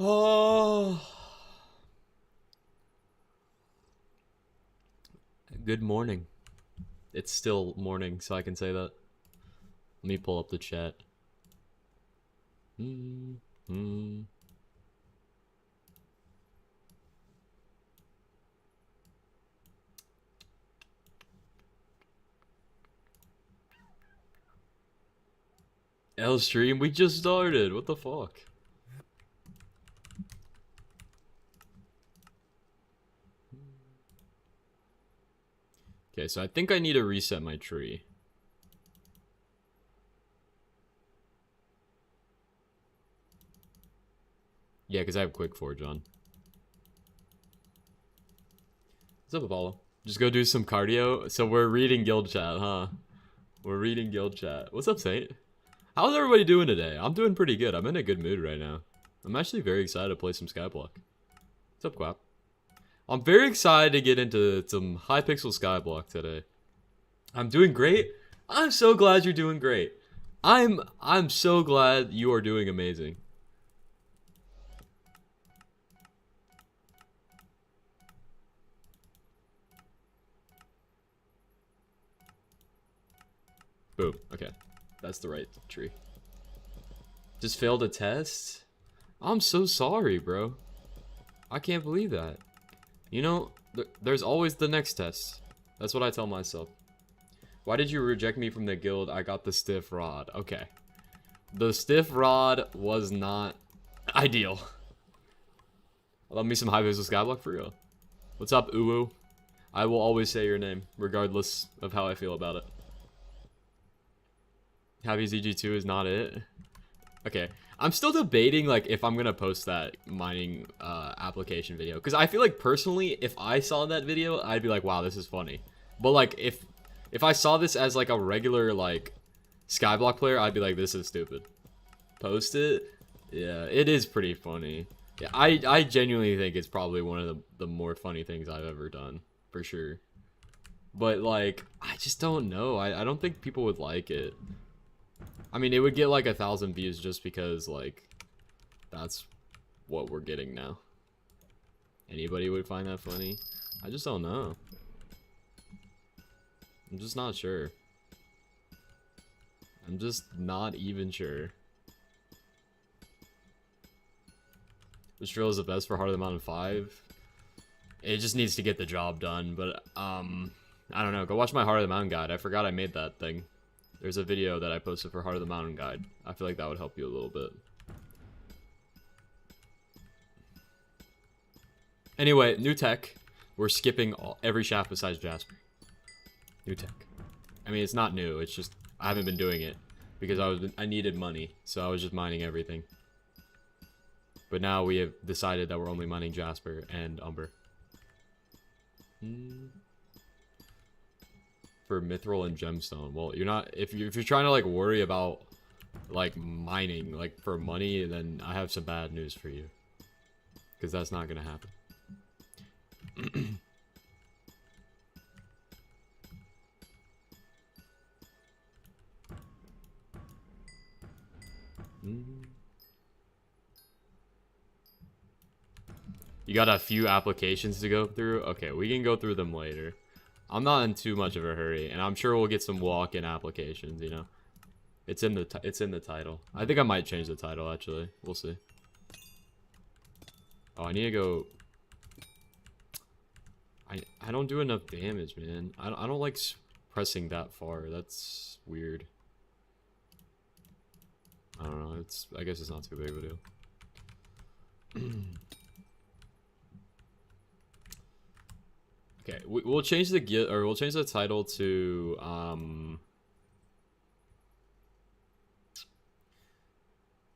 Oh, good morning. It's still morning, so I can say that. Let me pull up the chat. L stream, we just started. What the fuck? Okay, so I think I need to reset my tree. Yeah, because I have Quick Forge on. What's up, Apollo? Just go do some cardio. So we're reading guild chat, huh? We're reading guild chat. What's up, Saint? How's everybody doing today? I'm doing pretty good. I'm in a good mood right now. I'm actually very excited to play some Skyblock. What's up, Quap? I'm very excited to get into some Hypixel Skyblock today. I'm doing great. I'm so glad you're doing great. I'm so glad you are doing amazing. Boom. Okay. That's the right tree. Just failed a test? I'm so sorry, bro. I can't believe that. You know, there's always the next test. That's what I tell myself. Why did you reject me from the guild? I got the stiff rod. Okay. The stiff rod was not ideal. Love me some Hypixel Skyblock for real. What's up, Uwu? I will always say your name, regardless of how I feel about it. Happy ZG2 is not it. Okay. I'm still debating like if I'm gonna post that mining application video, because I feel like personally, if I saw that video, I'd be like, wow, this is funny. But like if I saw this as like a regular like Skyblock player, I'd be like, this is stupid. Post it? Yeah, it is pretty funny. Yeah, I genuinely think it's probably one of the more funny things I've ever done, for sure. But like, I just don't know. I don't think people would like it. I mean, it would get like 1,000 views just because, like, that's what we're getting now. Anybody would find that funny? I just don't know. I'm just not sure. I'm just not even sure. Which drill is the best for Heart of the Mountain 5? It just needs to get the job done, but, I don't know. Go watch my Heart of the Mountain guide. I forgot I made that thing. There's a video that I posted for Heart of the Mountain guide. I feel like that would help you a little bit. Anyway, new tech. We're skipping every shaft besides Jasper. New tech. I mean, it's not new. It's just I haven't been doing it because I needed money, so I was just mining everything. But now we have decided that we're only mining Jasper and Umber. For Mithril and Gemstone. Well, you're not if you're trying to like worry about like mining like for money, then I have some bad news for you, because that's not gonna happen. You got a few applications to go through? Okay, we can go through them later. I'm not in too much of a hurry, and I'm sure we'll get some walk-in applications, you know. It's in the title. I think I might change the title, actually. We'll see. Oh, I need to go... I don't do enough damage, man. I don't like pressing that far. That's weird. I don't know. I guess it's not too big of a deal. Okay, we'll change we'll change the title to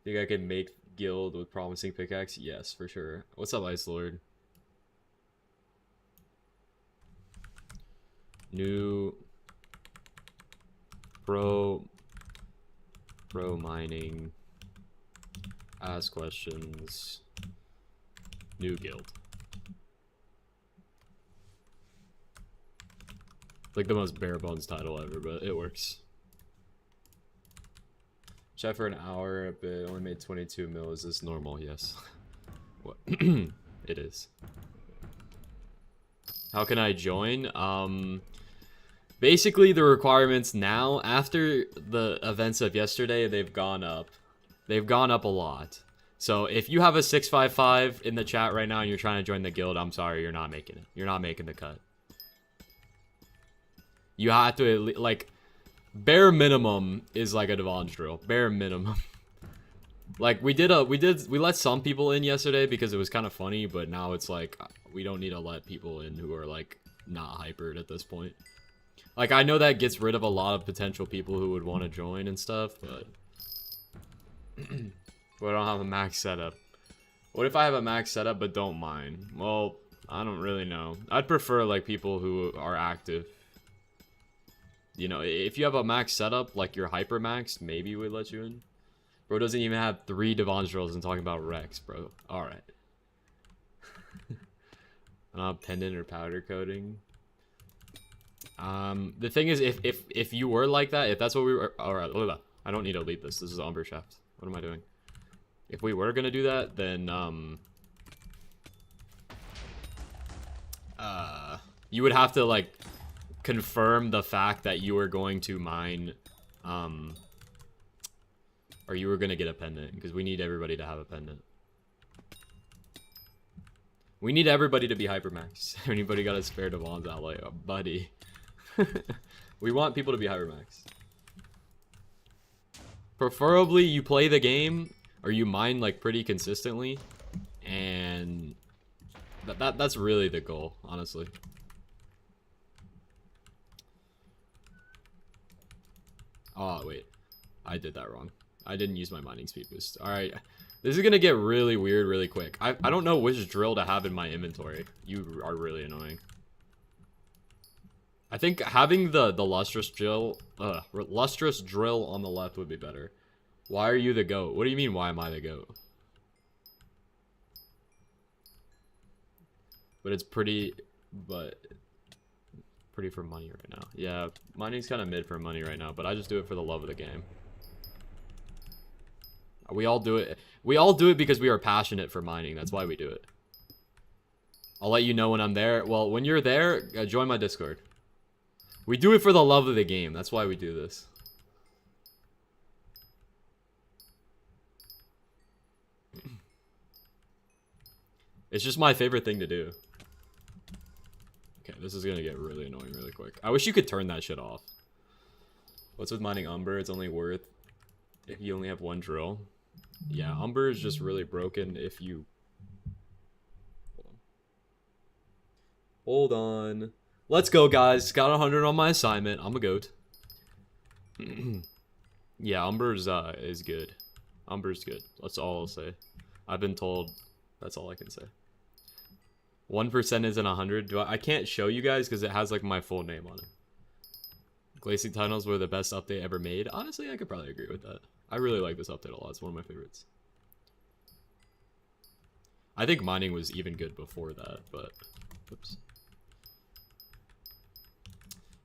think I can make guild with promising pickaxe? Yes, for sure. What's up, Ice Lord? New pro mining. Ask questions. New guild. Like the most bare bones title ever, but it works. Chat for an hour, but only made 22 mil. Is this normal? Yes. What? It is. How can I join? Basically the requirements now, after the events of yesterday, they've gone up. They've gone up a lot. So if you have a 655 in the chat right now and you're trying to join the guild, I'm sorry, you're not making it. You're not making the cut. You have to, like, bare minimum is like a Devon's drill. Bare minimum. Like, we let some people in yesterday because it was kind of funny, but now it's like, we don't need to let people in who are, like, not hypered at this point. Like, I know that gets rid of a lot of potential people who would want to join and stuff, but... but I don't have a max setup. What if I have a max setup but don't mine? Well, I don't really know. I'd prefer, like, people who are active. You know, if you have a max setup, like you're hyper maxed, maybe we'd let you in. Bro doesn't even have 3 Devon's drills and talking about Rex, bro. Alright. Pendant or powder coating. The thing is, if you were like that, if that's what we were... Alright, I don't need to lead this. This is Umber Shaft. What am I doing? If we were gonna do that, then, you would have to, like, confirm the fact that you were going to mine, or you were gonna get a pendant, because we need everybody to have a pendant. We need everybody to be hypermax. Anybody got a spare Devon's ally? Oh, buddy. We want people to be hypermax. Preferably you play the game, or you mine like pretty consistently, and that's really the goal, honestly. Oh, wait. I did that wrong. I didn't use my mining speed boost. Alright. This is gonna get really weird really quick. I don't know which drill to have in my inventory. You are really annoying. I think having the lustrous drill on the left would be better. Why are you the GOAT? What do you mean, why am I the GOAT? But it's pretty for money right now. Yeah, mining's kind of mid for money right now, but I just do it for the love of the game. We all do it. We all do it because we are passionate for mining. That's why we do it. I'll let you know when I'm there. Well, when you're there, join my Discord. We do it for the love of the game. That's why we do this. It's just my favorite thing to do. Okay, this is gonna get really annoying really quick. I wish you could turn that shit off. What's with mining Umber? It's only worth if you only have one drill. Yeah, Umber is just really broken if you... Hold on. Let's go, guys. Got 100 on my assignment. I'm a GOAT. Yeah, Umber's is good. Umber's good. That's all I'll say. I've been told. That's all I can say. 1% isn't 100. I can't show you guys because it has like my full name on it. Glacier Tunnels were the best update ever made. Honestly, I could probably agree with that. I really like this update a lot. It's one of my favorites. I think mining was even good before that, but... Oops.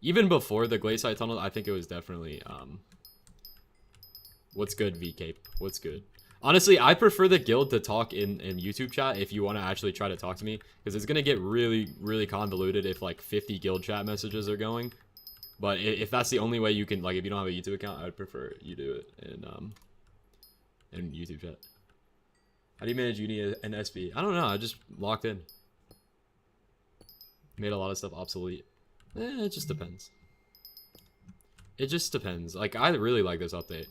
Even before the Glacier Tunnel, I think it was definitely... What's good, VCape? What's good? Honestly, I prefer the guild to talk in YouTube chat if you want to actually try to talk to me. Because it's going to get really, really convoluted if like 50 guild chat messages are going. But if that's the only way you can, like, if you don't have a YouTube account, I would prefer you do it in YouTube chat. How do you manage uni and SB? I don't know. I just locked in. Made a lot of stuff obsolete. It just depends. It just depends. Like, I really like this update.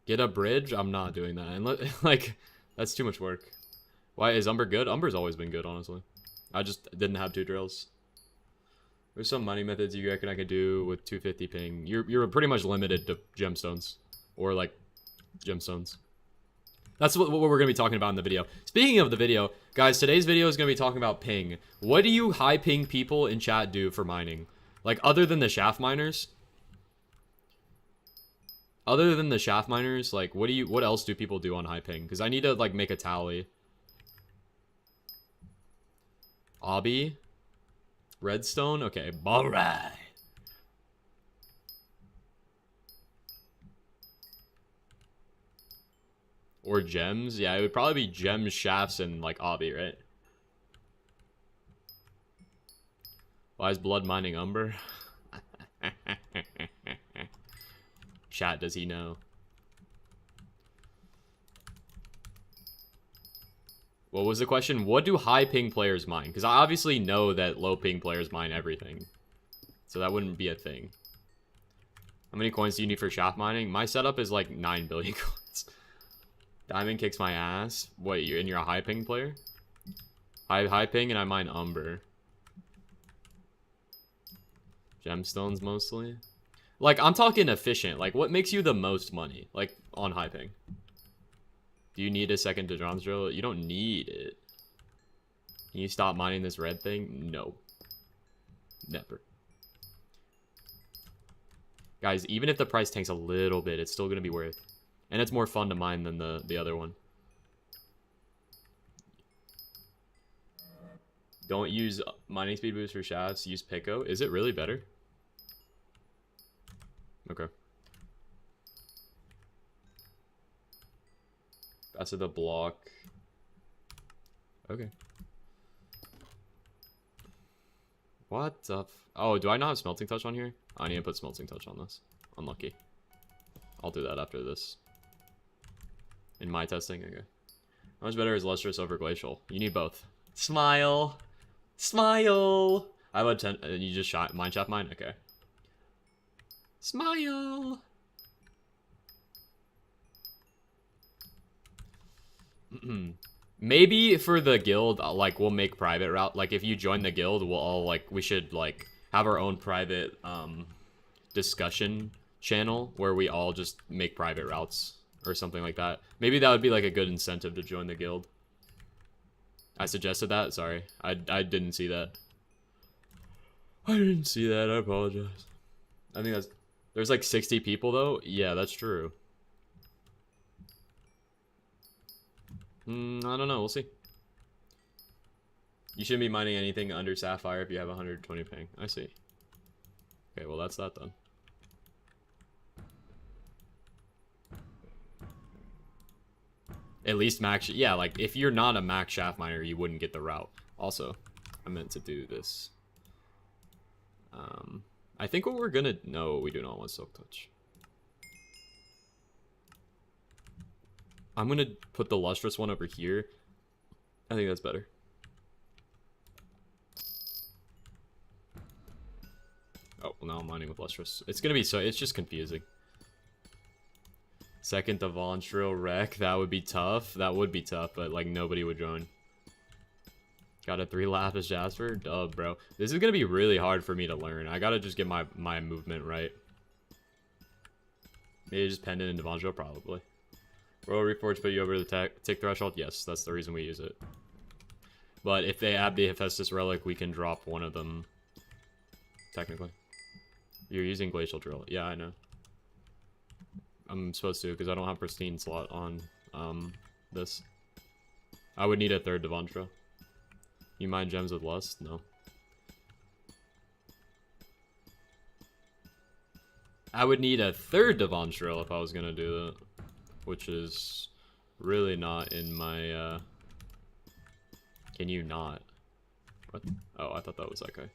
Get a bridge? I'm not doing that. And like, that's too much work. Why is Umber good? Umber's always been good, honestly. I just didn't have 2 drills. There's some mining methods you reckon I could do with 250 ping. You're pretty much limited to gemstones. Or, like, gemstones. That's what we're going to be talking about in the video. Speaking of the video, guys, today's video is going to be talking about ping. What do you high ping people in chat do for mining? Like, other than the shaft miners? Other than the shaft miners, like, what else do people do on high ping? Because I need to, like, make a tally. Obby? Redstone? Okay, alright. Or gems? Yeah, it would probably be gems, shafts, and like obby, right? Why is blood mining umber? Chat, does he know? What was the question? What do high ping players mine? Because I obviously know that low ping players mine everything. So that wouldn't be a thing. How many coins do you need for shaft mining? My setup is like 9 billion coins. Diamond kicks my ass. What, you're a high ping player? High ping and I mine umber. Gemstones mostly. Like, I'm talking efficient. Like, what makes you the most money? Like, on high ping. Do you need a second to John's drill? You don't need it. Can you stop mining this red thing? No. Never. Guys, even if the price tanks a little bit, it's still going to be worth. And it's more fun to mine than the other one. Don't use mining speed boost for shafts. Use Pico. Is it really better? Okay. That's the block. Okay. What the oh, do I not have smelting touch on here? I need to put smelting touch on this. Unlucky. I'll do that after this. In my testing, okay. How much better is lustrous over glacial? You need both. Smile. Smile. I have a 10. You just shot mine shaft mine? Okay. Smile. Maybe for the guild, like, we'll make private route. Like, if you join the guild, we'll all, like, we should, like, have our own private, discussion channel where we all just make private routes or something like that. Maybe that would be, like, a good incentive to join the guild. I suggested that? Sorry. I didn't see that. I didn't see that. I apologize. I think that's... There's, like, 60 people, though? Yeah, that's true. I don't know. We'll see. You shouldn't be mining anything under Sapphire if you have 120 ping. I see. Okay, well, that's that done. At least max... Yeah, like, if you're not a max shaft miner, you wouldn't get the route. Also, I meant to do this. I think what we're gonna... No, we do not want Silk Touch. I'm gonna put the lustrous one over here. I think that's better. Oh, well, now I'm mining with lustrous. It's gonna be so... It's just confusing. Second Devonstrel wreck. That would be tough. That would be tough, but, like, nobody would join. Got a 3 Lapis Jasper? Dub, bro. This is gonna be really hard for me to learn. I gotta just get my movement right. Maybe just Pendant and Devonstrel? Probably. Royal Reforge put you over the tick threshold? Yes, that's the reason we use it. But if they add the Hephaestus Relic, we can drop one of them. Technically. You're using Glacial Drill. Yeah, I know. I'm supposed to, because I don't have Pristine slot on this. I would need a 3rd Devontra. You mine gems with Lust? No. I would need a 3rd Devonstrel if I was going to do that. Which is really not in my, Can you not? What? Oh, I thought that was okay.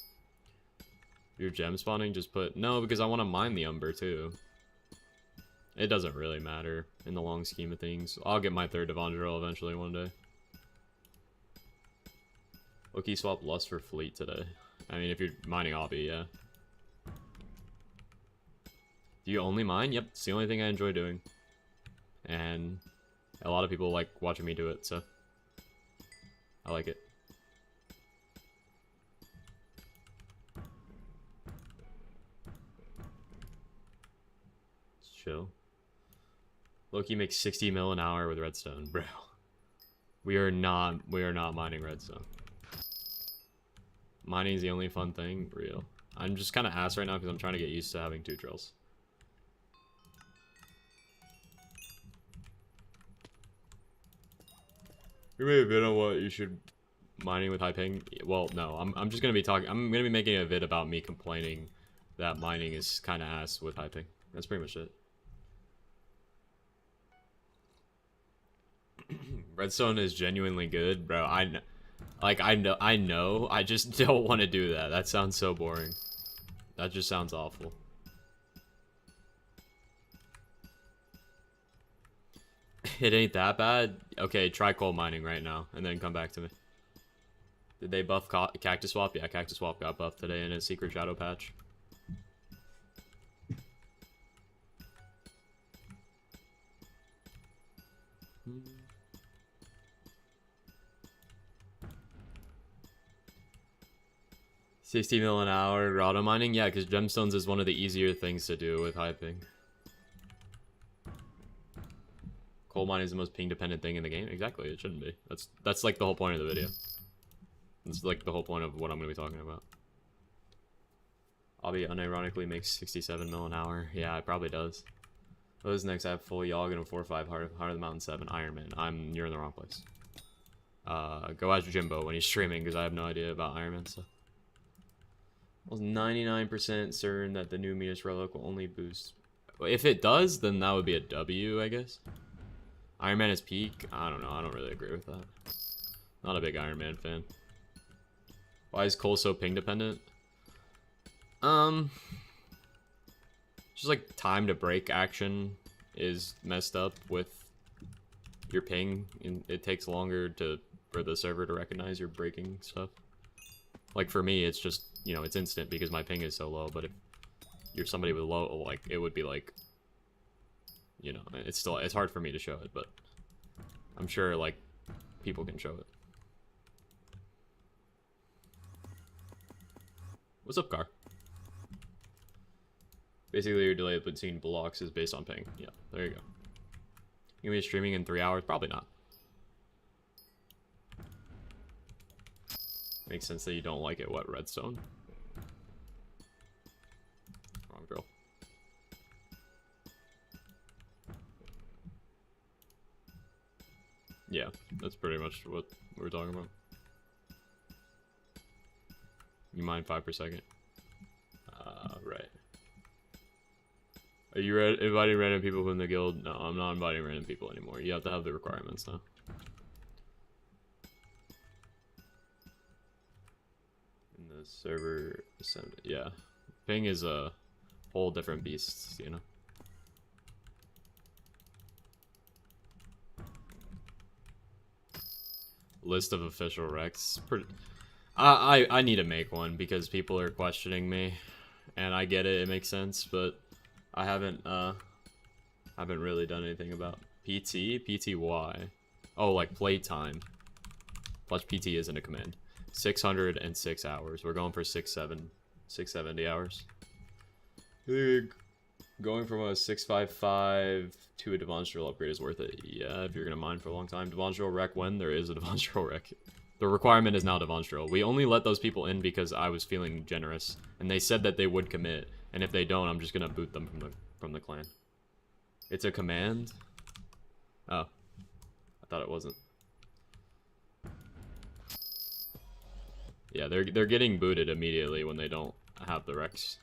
Your gem spawning, just put... No, because I want to mine the Umber, too. It doesn't really matter in the long scheme of things. I'll get my 3rd Devondrel eventually one day. Loki swap Lust for Fleet today. I mean, if you're mining Obby, yeah. Do you only mine? Yep, it's the only thing I enjoy doing. And a lot of people like watching me do it, so I like it. It's chill. Loki makes 60 mil an hour with redstone, bro. We are not mining redstone. Mining is the only fun thing, real. I'm just kind of ass right now because I'm trying to get used to having 2 drills. You made a vid on what you should mining with high ping. Well, no, I'm just gonna be talking. I'm gonna be making a vid about me complaining that mining is kind of ass with high ping. That's pretty much it. Redstone is genuinely good, bro. I know. I just don't want to do that. That sounds so boring. That just sounds awful. It ain't that bad. Okay, try coal mining right now, and then come back to me. Did they buff Cactus Swap? Yeah, Cactus Swap got buffed today in a secret shadow patch. $60 mil an hour auto mining? Yeah, because gemstones is one of the easier things to do with hyping. Coal mining is the most ping dependent thing in the game? Exactly, it shouldn't be. That's like the whole point of the video. That's like the whole point of what I'm going to be talking about. Obby unironically makes 67 mil an hour. Yeah, it probably does. What is next? I have full Yogg and a 4-5 Heart of the Mountain 7 Iron Man. You're in the wrong place. Go ask Jimbo when he's streaming, because I have no idea about Iron Man stuff. I was 99% certain that the new Midas Relic will only boost. If it does, then that would be a W, I guess. Iron Man is peak? I don't know. I don't really agree with that. Not a big Iron Man fan. Why is coal so ping dependent? Just like time to break action is messed up with your ping, and it takes longer for the server to recognize you're breaking stuff. Like for me, it's just, you know, it's instant because my ping is so low, but if you're somebody with low, like, it would be like, you know, it's hard for me to show it, but I'm sure, like, people can show it. What's up, Car? Basically, your delay between blocks is based on ping. Yeah, there you go. You gonna be streaming in 3 hours? Probably not. Makes sense that you don't like it. What, redstone? Wrong drill. Yeah, that's pretty much what we were talking about. You mine 5 per second. Right. Are you inviting random people from the guild? No, I'm not inviting random people anymore. You have to have the requirements now. In the server, yeah. Ping is a whole different beast, you know. List of official recs. I need to make one because people are questioning me, and I get it. It makes sense, but I haven't really done anything about PTY. Oh, like playtime. Plus PT isn't a command. 606 hours. We're going for 670 hours. Going from a 655 to a demonstrable upgrade is worth it. Yeah, if you're gonna mine for a long time. Demonstrable rec when there is a demonstrable rec. The requirement is now demonstrable. We only let those people in because I was feeling generous, and they said that they would commit. And if they don't, I'm just gonna boot them from the clan. It's a command. Oh, I thought it wasn't. Yeah, they're getting booted immediately when they don't have the recs.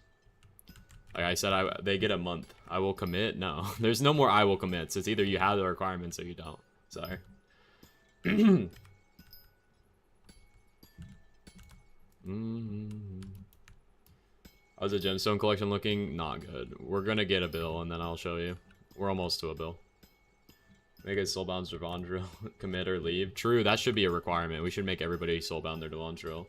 Like I said, they get a month. I will commit. No, there's no more I will commits. It's either you have the requirements or you don't. Sorry. How's the gemstone collection looking? Not good. We're gonna get a bill and then I'll show you. We're almost to a bill. Make it soulbound Devon drill. Commit or leave. True, that should be a requirement. We should make everybody soulbound their Devon drill.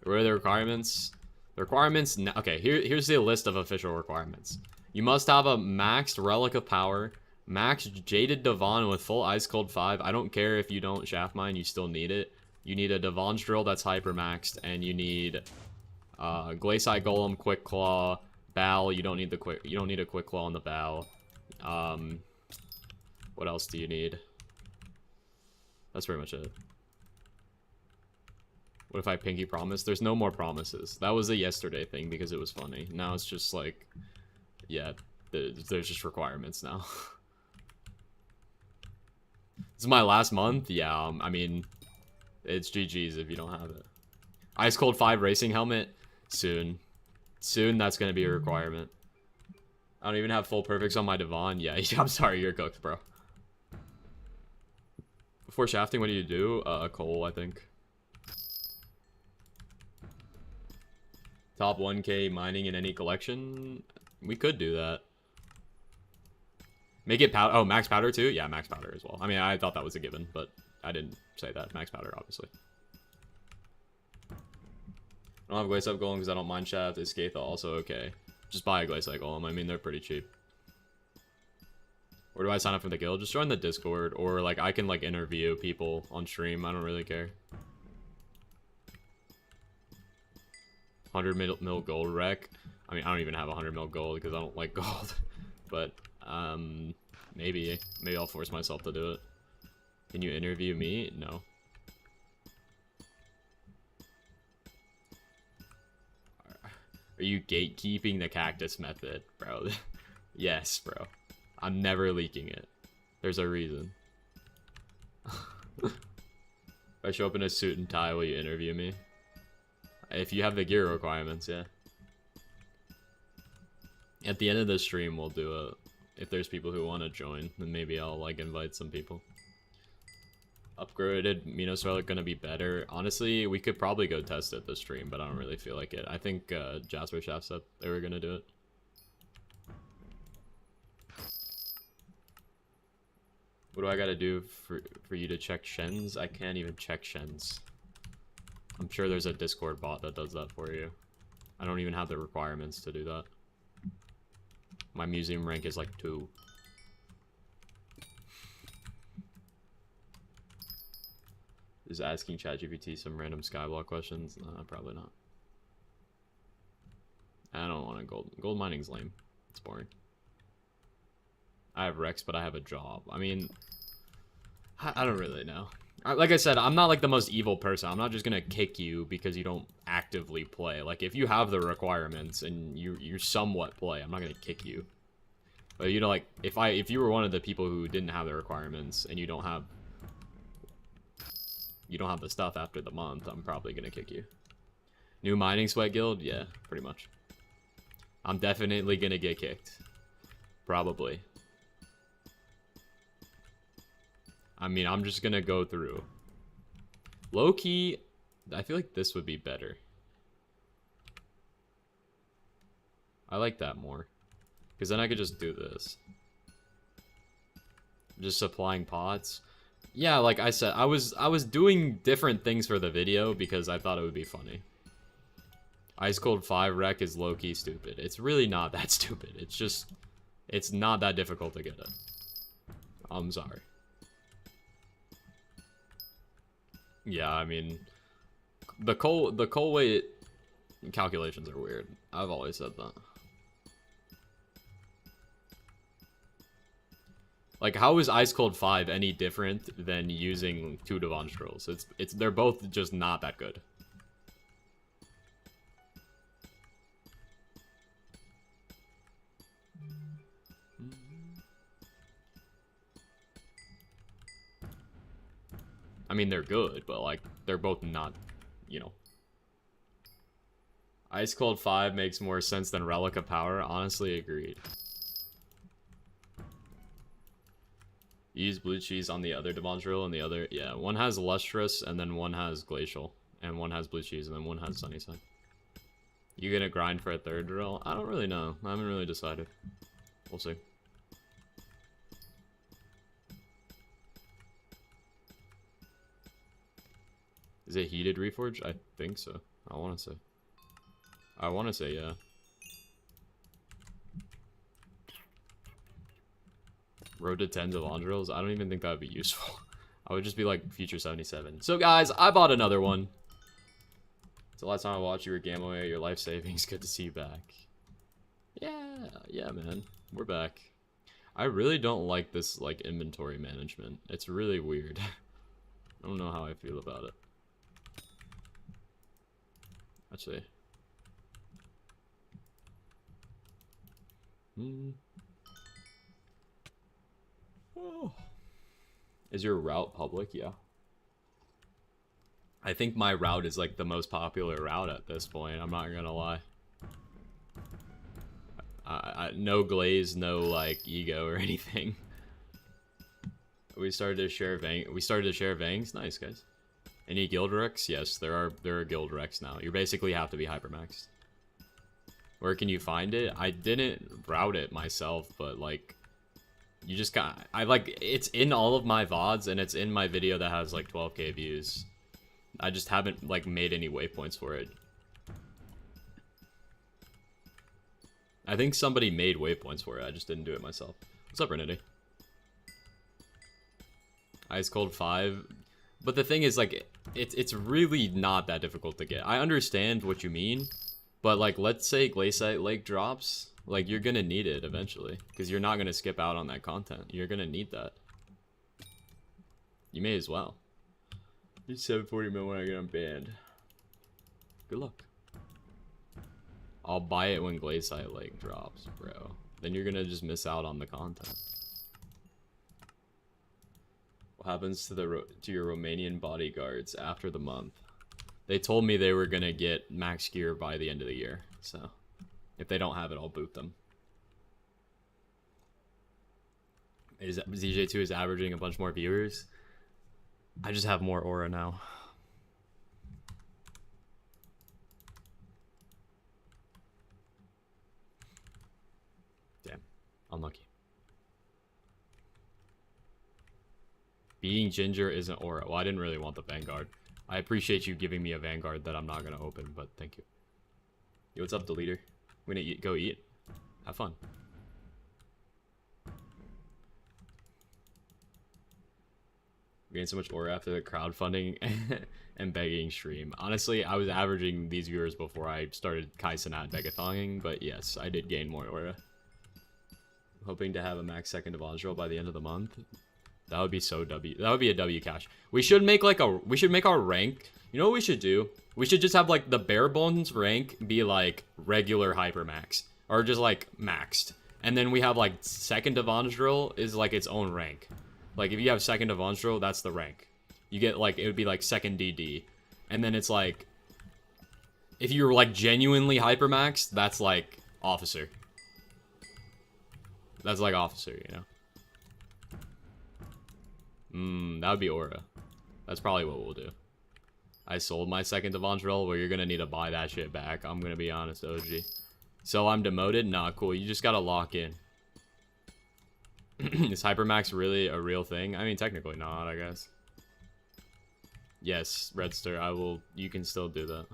What are the requirements? The requirements. Okay, here's the list of official requirements. You must have a maxed Relic of Power, maxed Jaded Devon with full Ice Cold 5. I don't care if you don't shaft mine, you still need it. You need a Devon's drill that's hyper maxed, and you need Glacial Golem, Quick Claw, Bow. You don't need a Quick Claw on the Bow. What else do you need? That's pretty much it. What if I pinky promise? There's no more promises. That was a yesterday thing because it was funny. Now it's just like, yeah, there's just requirements now. This is my last month? Yeah, I mean, it's GG's if you don't have it. Ice Cold 5 Racing Helmet? Soon. Soon, that's going to be a requirement. I don't even have full perfects on my Devon. Yeah, I'm sorry, you're cooked, bro. Before shafting, what do you do? Coal, I think. Top 1K mining in any collection? We could do that. Make it powder. Oh, max powder too? Yeah, max powder as well. I mean, I thought that was a given, but I didn't say that. Max powder, obviously. I don't have a glaze up golem because I don't mine shaft. Is Skatha also okay? Just buy a glaze up golem. I mean, they're pretty cheap. Where do I sign up for the guild? Just join the Discord, or like I can like interview people on stream. I don't really care. 100 mil gold wreck. I mean, I don't even have 100 mil gold because I don't like gold. But maybe I'll force myself to do it. Can you interview me? No. Are you gatekeeping the cactus method, bro? Yes, bro. I'm never leaking it. There's a reason. If I show up in a suit and tie, will you interview me? If you have the gear requirements, yeah. At the end of the stream, we'll do it. If there's people who want to join, then maybe I'll like invite some people. Upgraded Minos Relic gonna be better. Honestly, we could probably go test it this stream, but I don't really feel like it. I think Jasper Shaft said they were gonna do it. What do I gotta do for you to check Shens? I can't even check Shens. I'm sure there's a Discord bot that does that for you. I don't even have the requirements to do that. My museum rank is like 2. Is asking ChatGPT some random Skyblock questions? Nah, probably not. I don't want to gold mining's lame. It's boring. I have Rex, but I have a job. I mean, I don't really know. Like I said, I'm not like the most evil person. I'm not just gonna kick you because you don't actively play. Like if you have the requirements and you somewhat play, I'm not gonna kick you. But you know, like if you were one of the people who didn't have the requirements and you don't have the stuff after the month, I'm probably gonna kick you. New mining sweat guild? Yeah, pretty much. I'm definitely gonna get kicked. Probably. I mean, I'm just gonna go through. Low-key, I feel like this would be better. I like that more. Because then I could just do this. Just supplying pots. Yeah, like I said, I was doing different things for the video because I thought it would be funny. Ice Cold 5 wreck is low-key stupid. It's really not that stupid. It's just, it's not that difficult to get it. I'm sorry. Yeah, I mean, the coal weight calculations are weird. I've always said that. Like, how is Ice Cold 5 any different than using 2 Demonstrals? They're both just not that good. I mean, they're good, but, like, they're both not, you know. Ice Cold 5 makes more sense than Relic of Power. Honestly, agreed. Use blue cheese on the other Demonstral and the other... Yeah, one has Lustrous, and then one has Glacial. And one has blue cheese, and then one has Sunnyside. You gonna grind for a third drill? I don't really know. I haven't really decided. We'll see. Is it heated reforge? I think so. I want to say yeah. Road to 10 Delandrils? I don't even think that would be useful. I would just be like Future 77. So guys, I bought another one. It's the last time I watched you were game away your life savings. Good to see you back. Yeah, man. We're back. I really don't like this like inventory management. It's really weird. I don't know how I feel about it. Actually. Oh. Is your route public? Yeah. I think my route is like the most popular route at this point. I'm not gonna lie. No glaze, no like ego or anything. We started to share Vangs. Nice, guys. Any guild wrecks? Yes, there are guild wrecks now. You basically have to be hypermaxed. Where can you find it? I didn't route it myself, but like, you just got. It's in all of my VODs and it's in my video that has like 12k views. I just haven't like made any waypoints for it. I think somebody made waypoints for it. I just didn't do it myself. What's up, Renity? Ice Cold 5. But the thing is, like, it's really not that difficult to get. I understand what you mean, but like, let's say Glaciate Lake drops, like, you're gonna need it eventually, because you're not gonna skip out on that content. You're gonna need that. You may as well. It's 740 mil when I get unbanned. Good luck. I'll buy it when Glaciate Lake drops, bro. Then you're gonna just miss out on the content. What happens to your Romanian bodyguards after the month? They told me they were gonna get max gear by the end of the year, so if they don't have it, I'll boot them. ZJ2 is averaging a bunch more viewers. I just have more aura now. Damn, unlucky. Being Ginger isn't aura. Well, I didn't really want the Vanguard. I appreciate you giving me a Vanguard that I'm not going to open, but thank you. Yo, what's up, Deleter? We're going to go eat. Have fun. We gained so much aura after the crowdfunding and begging stream. Honestly, I was averaging these viewers before I started Kaisenat begathonging, but yes, I did gain more aura. Hoping to have a max second Evangel by the end of the month. That would be so W. That would be a W cash. We should make like we should make our rank. You know what we should do? We should just have like the bare bones rank be like regular hypermax. Or just like maxed. And then we have like second Evangel is like its own rank. Like if you have second Evangel, that's the rank. You get like, it would be like second DD. And then it's like, if you're like genuinely hypermaxed, that's like officer. That's like officer, you know? That would be aura. That's probably what we'll do. I sold my second Evangel, where you're gonna need to buy that shit back. I'm gonna be honest, OG. So I'm demoted? Nah, cool. You just gotta lock in. Is Hypermax really a real thing? I mean, technically not, I guess. Yes, Redster, I will. You can still do that.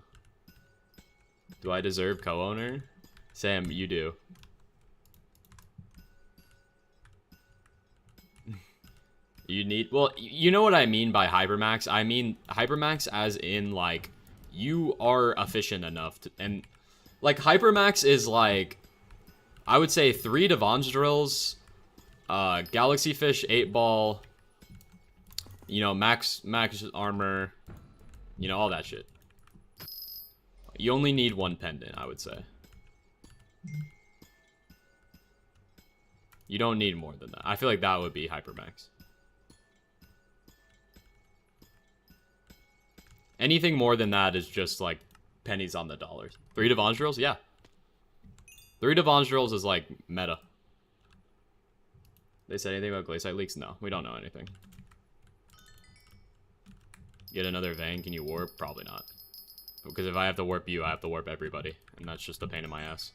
Do I deserve co-owner? Sam, you do. You need, well, you know what I mean by Hypermax? I mean Hypermax as in, like, you are efficient enough to, and, like, Hypermax is, like, I would say 3 Devon's drills, Galaxy Fish, 8 ball, you know, max armor, you know, all that shit. You only need 1 pendant, I would say. You don't need more than that. I feel like that would be Hypermax. Anything more than that is just like pennies on the dollars. 3 Devon's drills? Yeah. 3 Devon's drills is like meta. They said anything about Glaciate leaks? No, we don't know anything. Get another Vang, can you warp? Probably not. Because if I have to warp you, I have to warp everybody. And that's just a pain in my ass.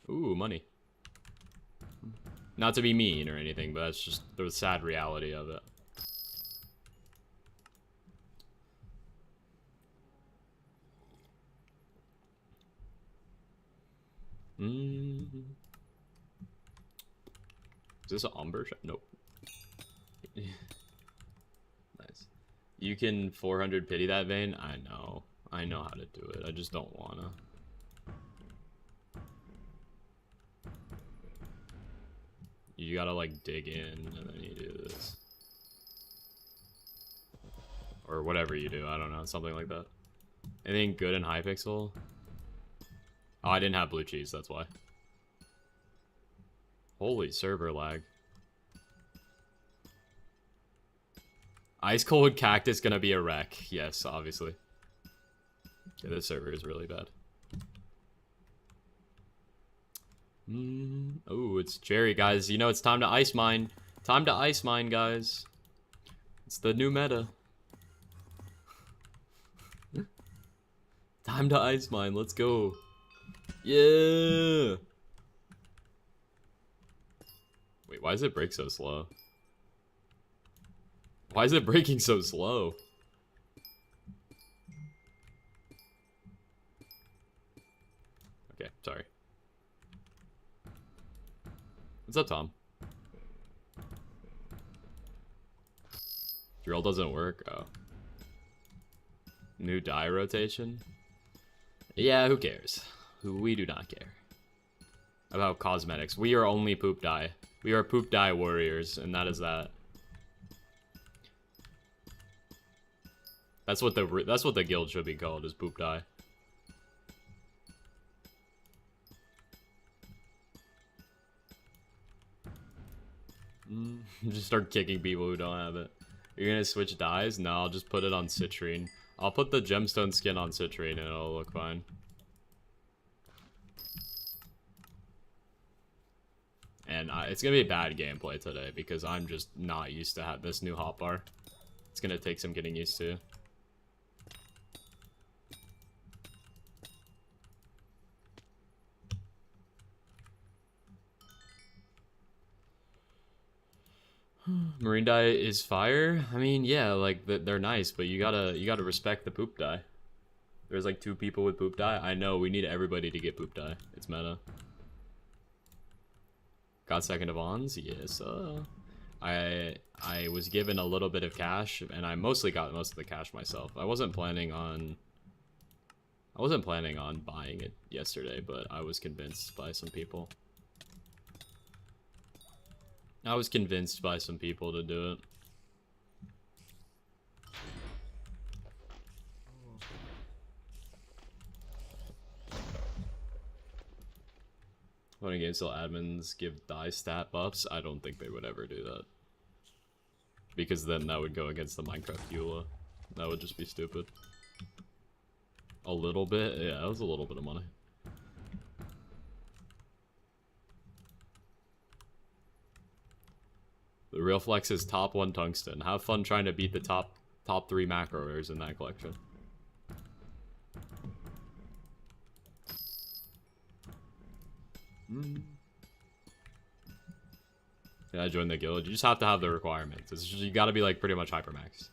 Ooh, money. Not to be mean or anything, but that's just the sad reality of it. Is this an Umber shot? Nope. Nice. You can 400 pity that vein? I know. I know how to do it. I just don't wanna. You gotta like dig in and then you do this. Or whatever you do, I don't know, something like that. Anything good in Hypixel? Oh, I didn't have blue cheese, that's why. Holy server lag. Ice cold cactus gonna be a wreck. Yes, obviously. Yeah, this server is really bad. Oh, it's Jerry, guys. You know, it's time to ice mine. Time to ice mine, guys. It's the new meta. Time to ice mine. Let's go. Yeah. Wait, why does it break so slow? Why is it breaking so slow? Okay, sorry. What's up, Tom? Drill doesn't work? Oh. New die rotation? Yeah, who cares? We do not care. About cosmetics. We are only poop die. We are poop die warriors, and that is that. That's what the guild should be called, is poop die. Just start kicking people who don't have it. You're gonna switch dyes? No, I'll just put it on citrine. I'll put the gemstone skin on citrine and it'll look fine. And it's gonna be bad gameplay today because I'm just not used to have this new hotbar. It's gonna take some getting used to. Marine dye is fire. I mean, yeah, like they're nice, but you gotta respect the poop dye. There's like 2 people with poop dye. I know we need everybody to get poop dye. It's meta. Got second of ons? Yes. I was given a little bit of cash, and I mostly got most of the cash myself. I wasn't planning on buying it yesterday, but I was convinced by some people. I was convinced by some people to do it. Voting games till admins give die stat buffs? I don't think they would ever do that. Because then that would go against the Minecraft EULA. That would just be stupid. A little bit? Yeah, that was a little bit of money. The real flex is top 1 tungsten. Have fun trying to beat the top 3 macro rares in that collection. Yeah, I joined the guild. You just have to have the requirements. It's just, you gotta be like pretty much hypermax.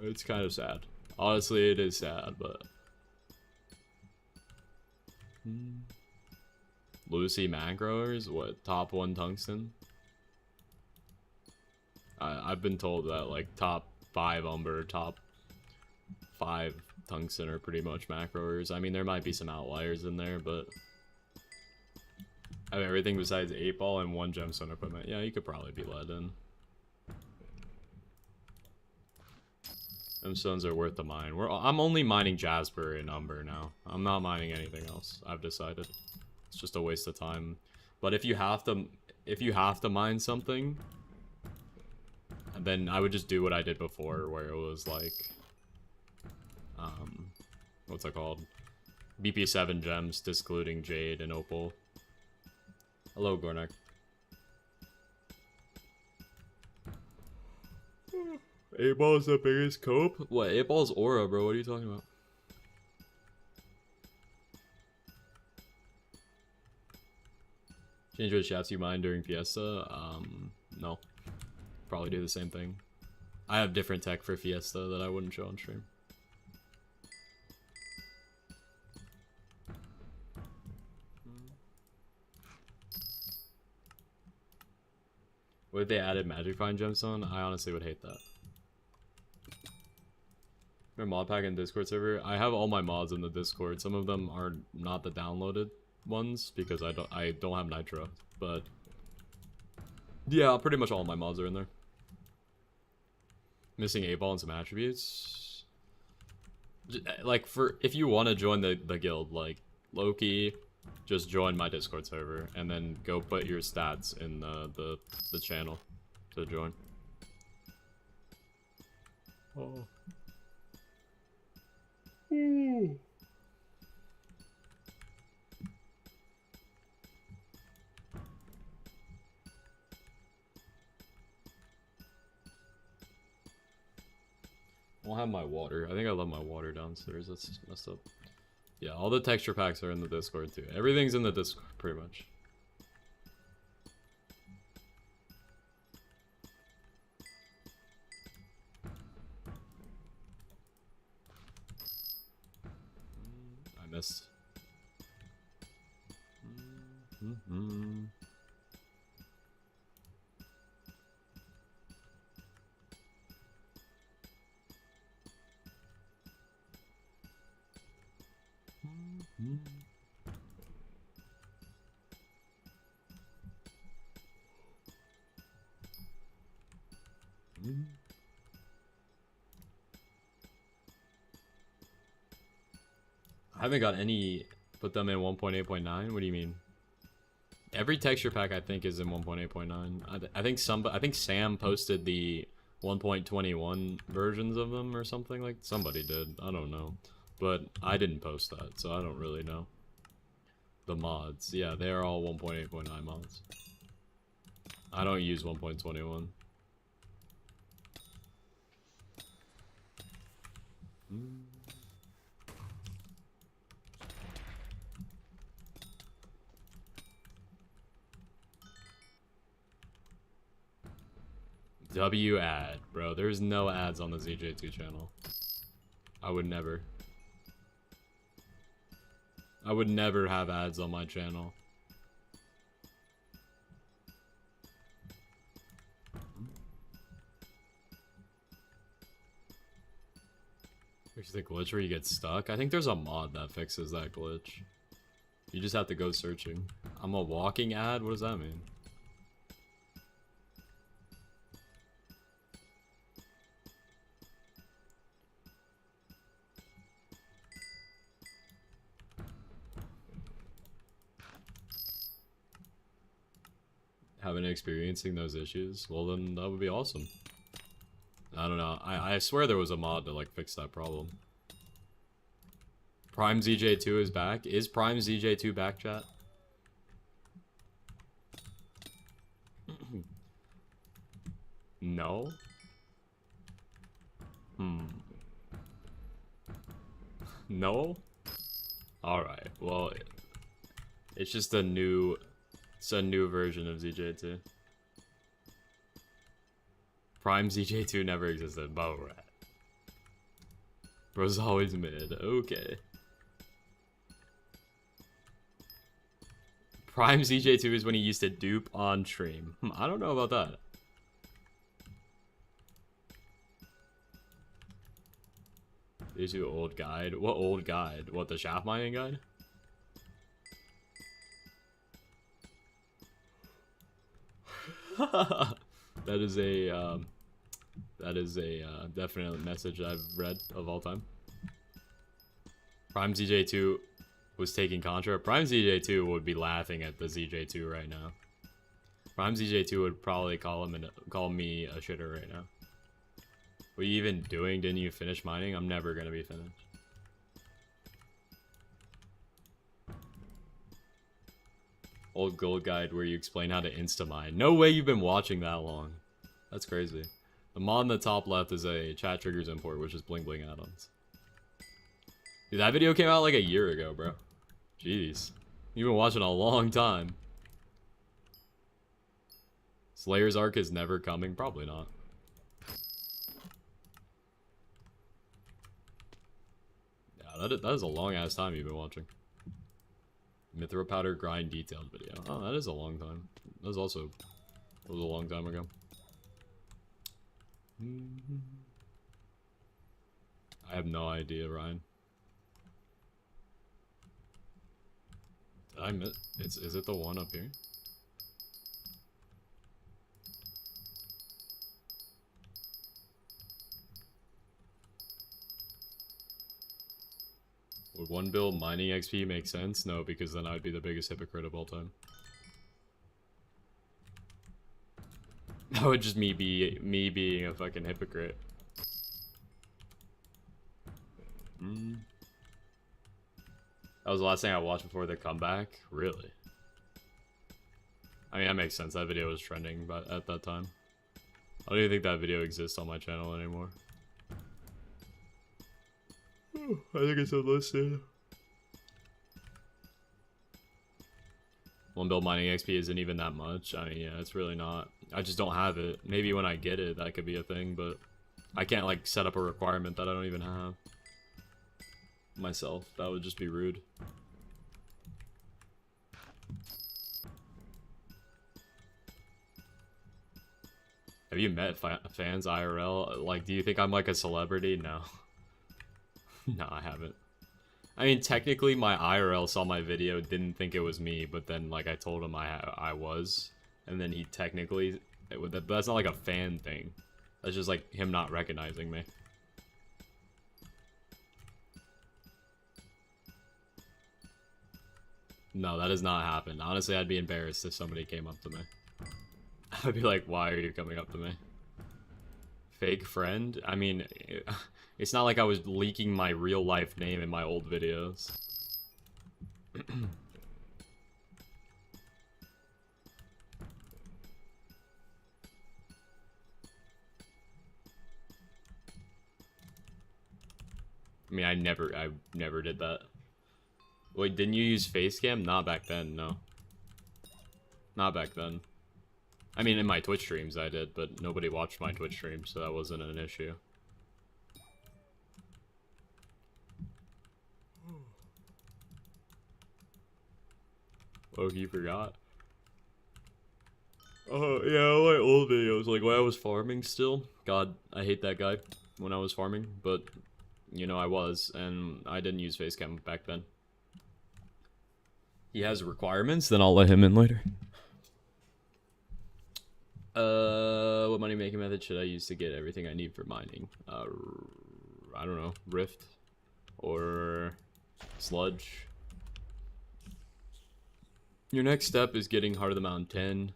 It's kind of sad. Honestly, it is sad, but... Lucy macros? What, top 1 tungsten? I've been told that like top 5 umber, top 5 tungsten are pretty much macroers. I mean, there might be some outliers in there, but I have everything besides 8 ball and 1 gemstone equipment. Yeah, you could probably be let in. Gemstones are worth the mine. I'm only mining Jasper and umber now. I'm not mining anything else. I've decided. It's just a waste of time. But if you have to mine something, then I would just do what I did before, where it was like, what's it called? BP7 gems, discluding Jade and Opal. Hello, Gornak. 8 ball is the biggest cope? What, 8 ball is aura, bro? What are you talking about? Change what shafts you mine during Fiesta? No. Probably do the same thing. I have different tech for Fiesta that I wouldn't show on stream. What if they added Magic Find Gemstone? I honestly would hate that. Your mod pack in Discord server? I have all my mods in the Discord. Some of them are not the downloaded ones because I don't have Nitro, but yeah, pretty much all my mods are in there. Missing 8 ball and some attributes. Like if you want to join the guild, like low-key, just join my Discord server and then go put your stats in the channel to join. Oh. I don't have my water. I think I left my water downstairs. That's messed up. Yeah, all the texture packs are in the Discord too. Everything's in the Discord pretty much. I missed. I haven't got any put them in 1.8.9. What do you mean? Every texture pack I think is in 1.8.9. I think Sam posted the 1.21 versions of them or something, like somebody did. I don't know. But I didn't post that, so I don't really know. The mods. Yeah, they are all 1.8.9 mods. I don't use 1.21. W ad, bro. There's no ads on the ZJ2 channel. I would never. I would never have ads on my channel. There's the glitch where you get stuck. I think there's a mod that fixes that glitch. You just have to go searching. I'm a walking ad? What does that mean? Haven't experiencing those issues? Well then that would be awesome. I don't know. I swear there was a mod to like fix that problem. Prime ZJ2 is back. Is Prime ZJ2 back, chat? No? No? Alright, well, it's just a new version of ZJ2. Prime ZJ2 never existed. Bow rat. Bro's always mid. Okay. Prime ZJ2 is when he used to dupe on stream. I don't know about that. Issue old guide. What old guide? What, the shaft mining guide? That is a definite message I've read of all time. Prime ZJ2 was taking Contra. Prime ZJ2 would be laughing at the ZJ2 right now. Prime ZJ2 would probably call me a shitter right now. What are you even doing? Didn't you finish mining? I'm never gonna be finished. Old gold guide where you explain how to insta-mine. No way you've been watching that long. That's crazy. The mod in the top left is a chat triggers import, which is bling bling add-ons. Dude, that video came out like a year ago, bro. Jeez. You've been watching a long time. Slayer's arc is never coming? Probably not. Yeah, that is a long ass time you've been watching. Mithril powder grind detailed video. Oh, that is a long time. That was a long time ago. I have no idea, Ryan. Did I miss? Is it the one up here? Would one build mining XP make sense? No, because then I'd be the biggest hypocrite of all time. That would just me being a fucking hypocrite. That was the last thing I watched before the comeback? Really? I mean, that makes sense. That video was trending but at that time. I don't even think that video exists on my channel anymore. I think it's unlisted. One build mining XP isn't even that much. I mean, yeah, it's really not. I just don't have it. Maybe when I get it, that could be a thing, but I can't, like, set up a requirement that I don't even have myself. That would just be rude. Have you met fans IRL? Like, do you think I'm like a celebrity? No. No, I haven't. I mean, technically, my IRL saw my video, didn't think it was me, but then, like, I told him I was, and then he technically, that's not like a fan thing. That's just like him not recognizing me. No, that has not happened. Honestly, I'd be embarrassed if somebody came up to me. I'd be like, why are you coming up to me? Fake friend? I mean, it's not like I was leaking my real life name in my old videos. I mean, I never did that. Wait, didn't you use Facecam? Not back then, no. Not back then. I mean, in my Twitch streams I did, but nobody watched my Twitch streams, so that wasn't an issue. Oh, you forgot? Oh, yeah, my old videos, like when I was farming still. God, I hate that guy when I was farming, but, you know, I was, and I didn't use Facecam back then. He has requirements, then I'll let him in later. What money making method should I use to get everything I need for mining? I don't know, Rift or Sludge. Your next step is getting Heart of the Mountain 10,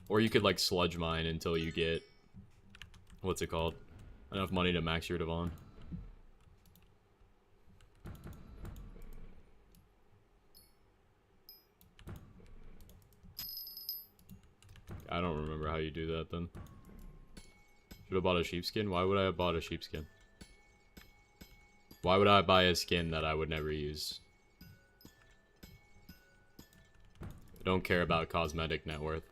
or you could like Sludge mine until you get, what's it called, enough money to max your Devon. I don't remember how you do that then. Should have bought a sheepskin? Why would I have bought a sheepskin? Why would I buy a skin that I would never use? I don't care about cosmetic net worth.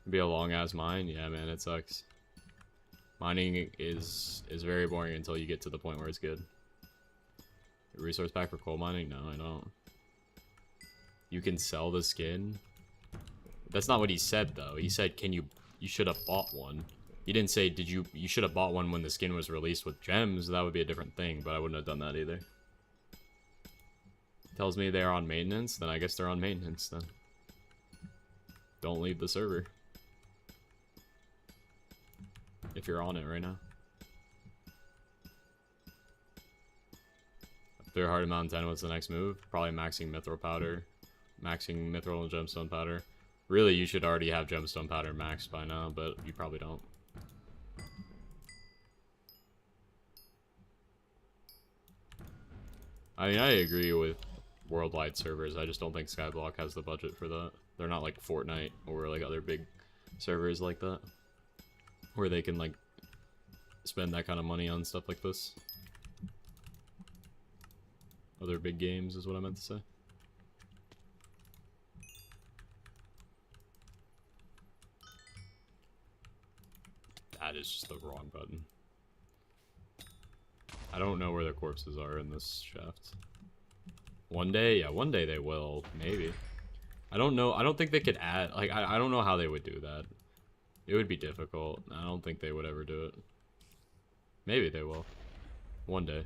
It'd be a long ass mine? Yeah, man, it sucks. Mining is very boring until you get to the point where it's good. A resource pack for coal mining? No, I don't. You can sell the skin? That's not what he said though. He said, you should have bought one. He didn't say, you should have bought one when the skin was released with gems. That would be a different thing, but I wouldn't have done that either. Tells me they're on maintenance, then I guess they're on maintenance then. Don't leave the server. If you're on it right now. After Heart of Mountain 10, what's the next move? Probably maxing Mithril Powder. Maxing Mithril and Gemstone Powder. Really, you should already have Gemstone Powder maxed by now, but you probably don't. I mean, I agree with worldwide servers. I just don't think Skyblock has the budget for that. They're not like Fortnite or like other big servers like that, where they can like spend that kind of money on stuff like this. Other big games is what I meant to say. That is just the wrong button. I don't know where the corpses are in this shaft. One day? Yeah, one day they will. Maybe. I don't know. I don't think they could add... Like, I don't know how they would do that. It would be difficult. I don't think they would ever do it. Maybe they will. One day.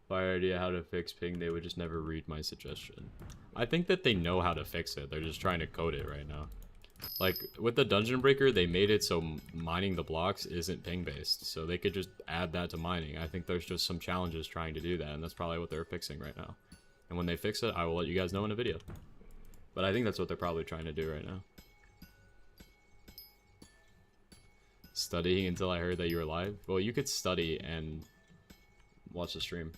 If I had idea how to fix ping, they would just never read my suggestion. I think that they know how to fix it. They're just trying to code it right now. Like, with the Dungeon Breaker, they made it so mining the blocks isn't ping-based. So they could just add that to mining. I think there's just some challenges trying to do that, and that's probably what they're fixing right now. And when they fix it, I will let you guys know in a video. But I think that's what they're probably trying to do right now. Studying until I heard that you were live? Well, you could study and watch the stream.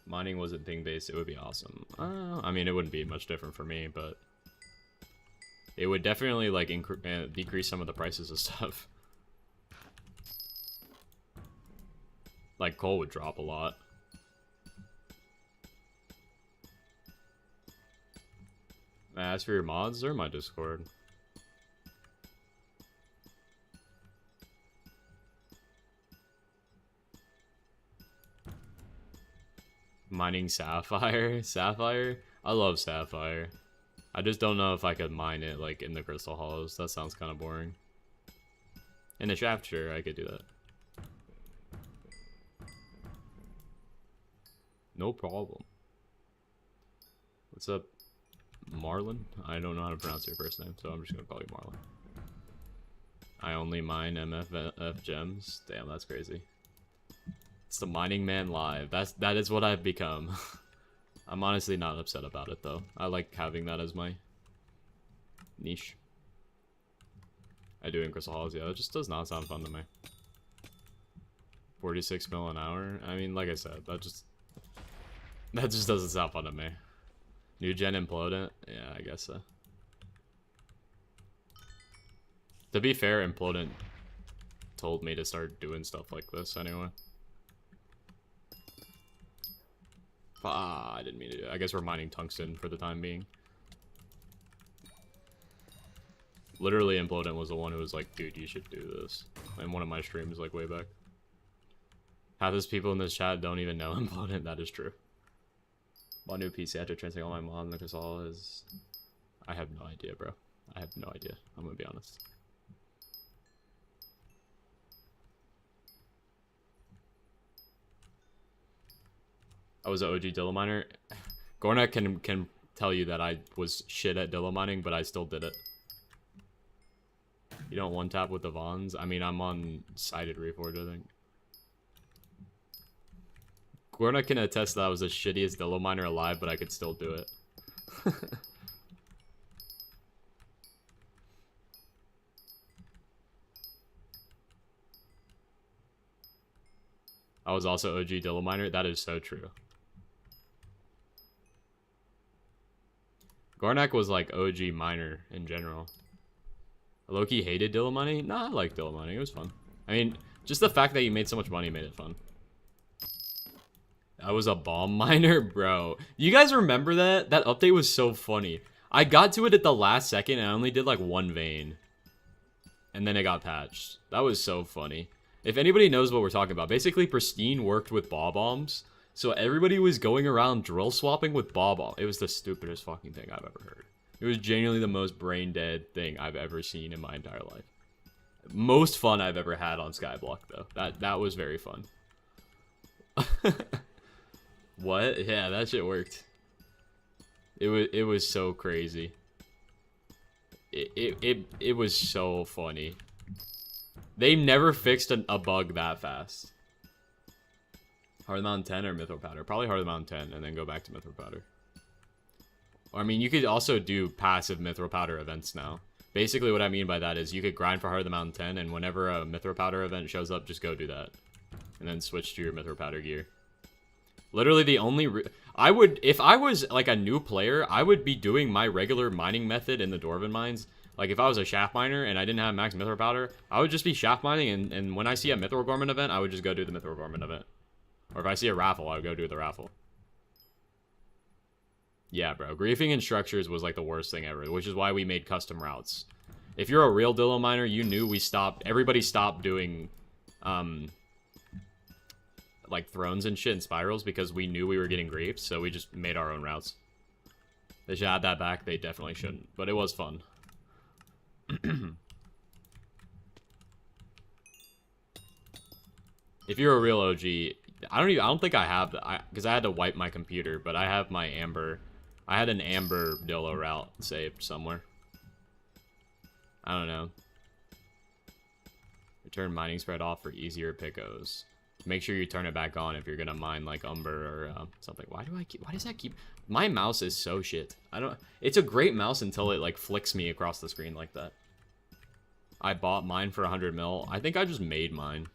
mining wasn't ping based, it would be awesome. I mean, it wouldn't be much different for me, but it would definitely like decrease some of the prices of stuff. Like coal would drop a lot. As for your mods, they're in my Discord. Mining Sapphire? Sapphire? I love Sapphire. I just don't know if I could mine it like in the Crystal Hollows. That sounds kind of boring. In the shaft, sure, I could do that. No problem. What's up, Marlon? I don't know how to pronounce your first name, so I'm just gonna call you Marlon. I only mine MFF gems. Damn, that's crazy. It's the mining man live. That is what I've become. I'm honestly not upset about it though. I like having that as my niche. I do in Crystal Halls, yeah. It just does not sound fun to me. 46 mil an hour. I mean, like I said, that just doesn't sound fun to me. New gen implodent? Yeah, I guess so. To be fair, implodent told me to start doing stuff like this anyway. I didn't mean to do it. I guess we're mining tungsten for the time being. Literally, Implodent was the one who was like, dude, you should do this. In one of my streams, like, way back. Half those people in this chat don't even know Implodent. That is true. Bought a new PC after transferring all my mods because all is... I have no idea, bro. I have no idea. I'm gonna be honest. I was an OG Dillo miner. Gornak can tell you that I was shit at Dillo mining, but I still did it. You don't one tap with the Vons? I mean, I'm on sided Reforge, I think. Gornak can attest that I was the shittiest Dillo miner alive, but I could still do it. I was also OG Dillo miner. That is so true. Gornak was like OG miner in general. Loki hated Dillo mining? Nah, I liked Dillo mining. It was fun. I mean, just the fact that you made so much money made it fun. I was a bomb miner, bro. You guys remember that? That update was so funny. I got to it at the last second and I only did like one vein. And then it got patched. That was so funny. If anybody knows what we're talking about, basically Pristine worked with bombs. So everybody was going around drill swapping with bomb. It was the stupidest fucking thing I've ever heard. It was genuinely the most brain dead thing I've ever seen in my entire life. Most fun I've ever had on Skyblock though. That was very fun. What? Yeah, that shit worked. It was so crazy. It was so funny. They never fixed a bug that fast. Heart of the Mountain 10 or Mithril Powder? Probably Heart of the Mountain 10 and then go back to Mithril Powder. I mean, you could also do passive Mithril Powder events now. Basically what I mean by that is you could grind for Heart of the Mountain 10 and whenever a Mithril Powder event shows up, just go do that. And then switch to your Mithril Powder gear. Literally the only... if I was like a new player, I would be doing my regular mining method in the Dwarven mines. Like if I was a shaft miner and I didn't have max Mithril Powder, I would just be shaft mining and when I see a Mithril Gorman event, I would just go do the Mithril Gorman event. Or if I see a raffle, I would go do the raffle. Yeah, bro. Griefing in structures was like the worst thing ever, which is why we made custom routes. If you're a real Dillo miner, you knew everybody stopped doing, like thrones and shit and spirals because we knew we were getting griefed, so we just made our own routes. They should add that back. They definitely shouldn't, but it was fun. If you're a real OG, I don't think I have that, because I had to wipe my computer, but I have my Amber. I had an Amber Dillo route saved somewhere. I don't know. Return mining spread off for easier pickos. Make sure you turn it back on if you're gonna mine like Umber or something. Why does that keep? My mouse is so shit. It's a great mouse until it like flicks me across the screen like that. I bought mine for 100 mil. I think I just made mine.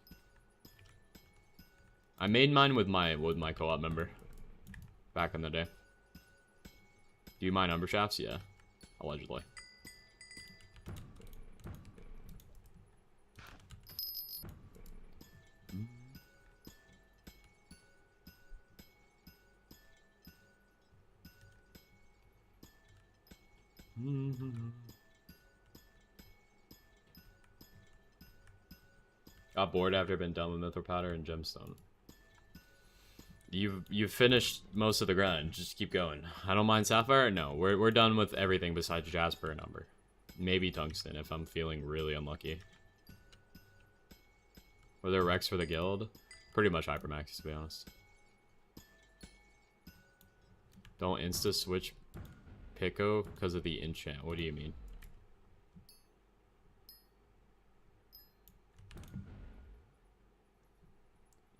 I made mine with my co-op member. back in the day. Do you mine undershafts? Yeah, allegedly. Got bored after being done with Mithril Powder and Gemstone. You've finished most of the grind. Just keep going. I don't mind Sapphire. No, we're done with everything besides Jasper and Umber. Maybe Tungsten if I'm feeling really unlucky. Were there Rex for the guild? Pretty much Hypermax, to be honest. Don't insta switch Pico because of the enchant. What do you mean?